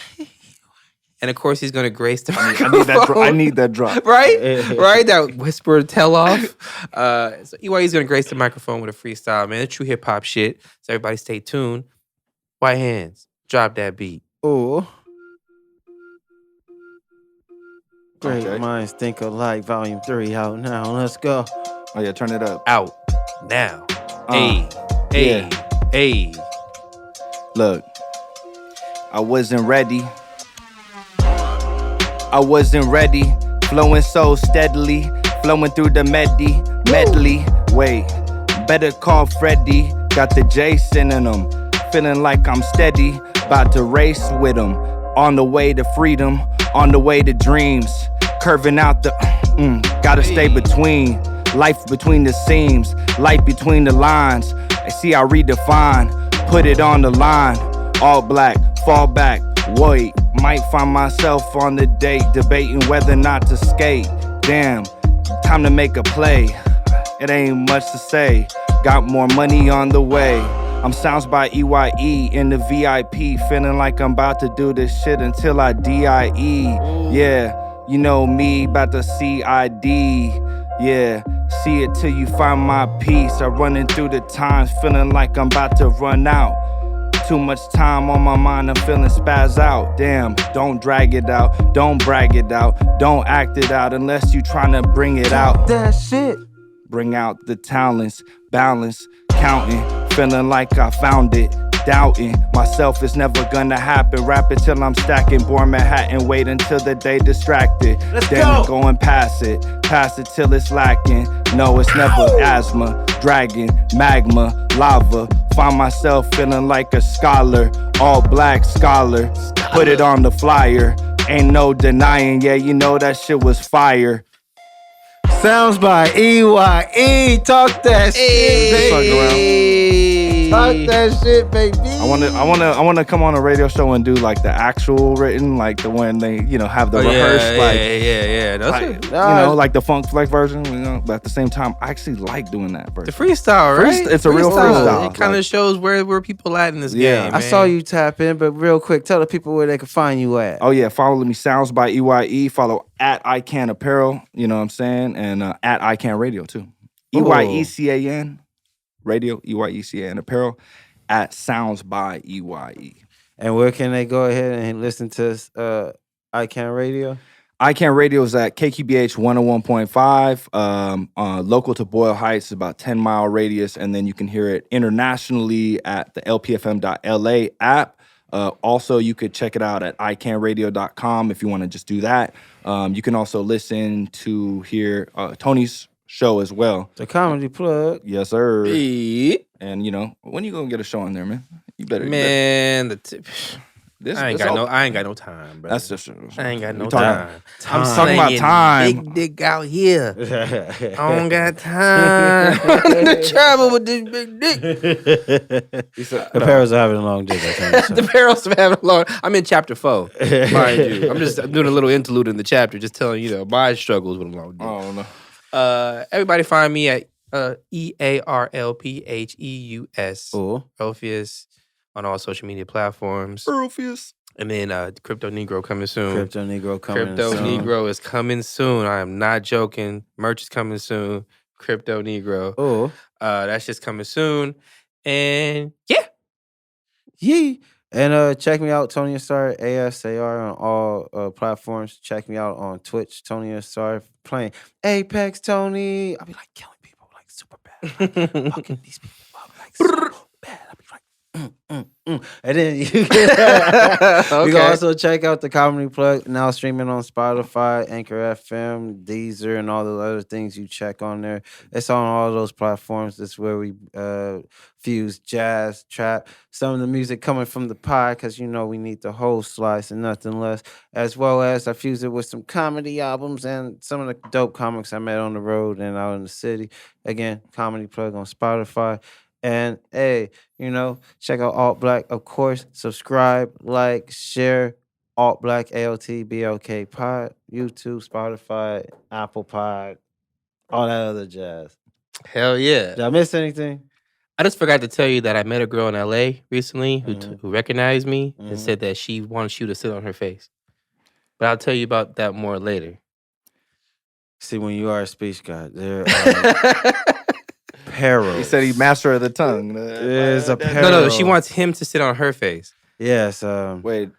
And of course, he's going to grace the I need that drop. Right? Right? That whisper tell off. So EYE is going to grace the microphone with a freestyle, man. It's true hip hop shit. So everybody stay tuned. White hands. Drop that beat. Great minds think alike. Volume 3 out now. Let's go. Oh yeah, turn it up. Out now. Hey. Look, I wasn't ready. Flowing so steadily. Flowing through the medley. Wait, better call Freddy. Got the Jason in them. Feeling like I'm steady. About to race with them. On the way to freedom. On the way to dreams. Curving out the gotta stay between. Life between the seams. Light between the lines. I see I redefine. Put it on the line. All black. Fall back. Wait. Might find myself on the date. Debating whether or not to skate. Damn. Time to make a play. It ain't much to say. Got more money on the way. I'm Sounds by EYE in the VIP. Feeling like I'm about to do this shit until I DIE. Yeah. You know me, about to CID, yeah. See it till you find my peace. I'm running through the times, feeling like I'm about to run out. Too much time on my mind, I'm feeling spaz out. Damn, don't drag it out, don't brag it out, don't act it out unless you tryna bring it out. That shit. Bring out the talents, balance, counting, feeling like I found it. Doubting myself is never gonna happen. Rap it till I'm stacking. Born Manhattan, wait until the day distracted. Then go and pass it till it's lacking. No, it's never asthma, dragon, magma, lava. Find myself feeling like a scholar, all black scholar. Put it on the flyer, ain't no denying. Yeah, you know that shit was fire. Sounds by EYE. Talk that shit, baby. Talk that shit, baby. I wanna come on a radio show and do like the actual written, like the one they, you know, have the rehearsed, yeah. Like, you know, like the Funk Flex version, you know. But at the same time, I actually like doing that version. The freestyle, right? It's a real freestyle. It kind of shows where people at in this game. I saw you tap in, but real quick, tell the people where they can find you at. Oh yeah, follow me, Sounds by EYE. Follow at ICANN Apparel, you know what I'm saying, and at ICANN Radio too. EYECAN Radio, EYECAN Apparel, at Sounds by EYE. And where can they go ahead and listen to ICANN Radio? iCan Radio is at KQBH 101.5. Local to Boyle Heights is about 10-mile radius, and then you can hear it internationally at the lpfm.la app. Also, you could check it out at icanradio.com if you want to just do that. You can also listen to hear Tony's show as well. The comedy plug. Yes, sir. Yeah. And when you gonna get a show in there, man? You better. Man, I ain't got no time, bro. That's just. I ain't got no time. time. I'm talking about time. Big dick out here. I don't got time to travel with this big dick. The Parrots are having a long day. The Parrots are having a long. I'm in chapter 4, mind you. I'm doing a little interlude in the chapter, just telling my struggles with a long dick. Oh no. Everybody find me at EAAAAAAAAAAAARLPHEUS. Orpheus on all social media platforms. Orpheus. And then Crypto Negro coming soon. Crypto Negro coming Crypto soon. Negro is coming soon. I am not joking. Merch is coming soon. Crypto Negro. Oh. That's just coming soon. And yeah. Yee. And check me out, Tony Asar, ASAR on all platforms. Check me out on Twitch, Tony Asar, playing Apex Tony. I'll be like killing people like super bad. Like, fucking these people up like so bad. I'll be like, And then you can, you can also check out the Comedy Plug, now streaming on Spotify, Anchor FM, Deezer, and all the other things you check on there. It's on all those platforms. It's where we fuse jazz, trap, some of the music coming from the pie, because we need the whole slice and nothing less, as well as I fuse it with some comedy albums and some of the dope comics I met on the road and out in the city. Again, Comedy Plug on Spotify. And hey, check out Alt Black, of course. Subscribe, like, share. Alt Black, ALT BLK Pod, YouTube, Spotify, Apple Pod, all that other jazz. Hell yeah. Did I miss anything? I just forgot to tell you that I met a girl in LA recently who recognized me and said that she wants you to sit on her face. But I'll tell you about that more later. See, when you are a speech god, there Parrots. He said he master of the tongue. There's a parrot. No, she wants him to sit on her face. Yes. Wait.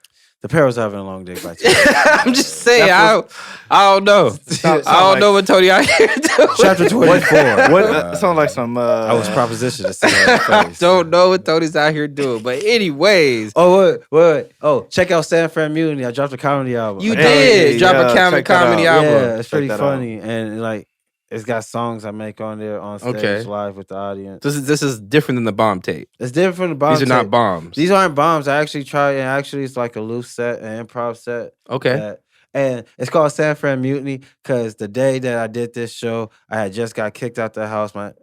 The Parrots are having a long day by two. I'm just saying, I don't know. I don't know what Tony out here doing. Chapter 24. What? Sounds like some. I was propositioned to sit on her face. Don't know what Tony's out here doing. But anyways. Oh, wait. Oh, check out San Fran Mutiny. I dropped a comedy album. You did drop a comedy album. Yeah, it's pretty funny. And it's got songs I make on there on stage live with the audience. This is different than the bomb tape. It's different from the bomb tape. These are not bombs. These aren't bombs. I actually tried, and actually it's like a loose set, an improv set. Okay. And it's called San Fran Mutiny because the day that I did this show, I had just got kicked out the house. My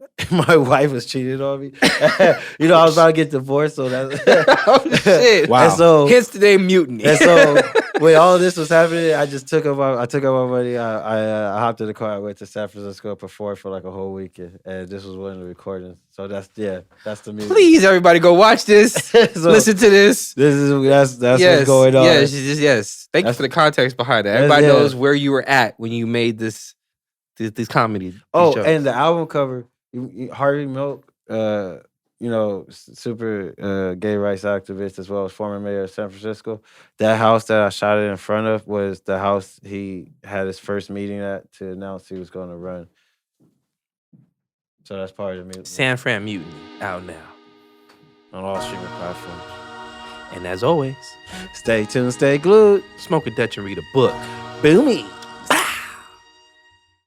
wife was cheating on me. I was about to get divorced, so that's oh shit! Wow. And so, hence the name Mutiny. And so when all this was happening, I just took up my money. I hopped in the car. I went to San Francisco, performed for like a whole weekend, and this was one of the recordings. So that's the music. Please, everybody, go watch this. So, listen to this. That's what's going on. Yes. Thank you for the context behind that. Everybody knows where you were at when you made this comedy. Oh, and the album cover, Harvey Milk, super gay rights activist as well as former mayor of San Francisco. That house that I shot it in front of was the house he had his first meeting at to announce he was going to run. So that's part of the music. San Fran Mutiny, out now. On all streaming platforms. And as always, stay tuned, stay glued. Smoke a Dutch and read a book. Boomy.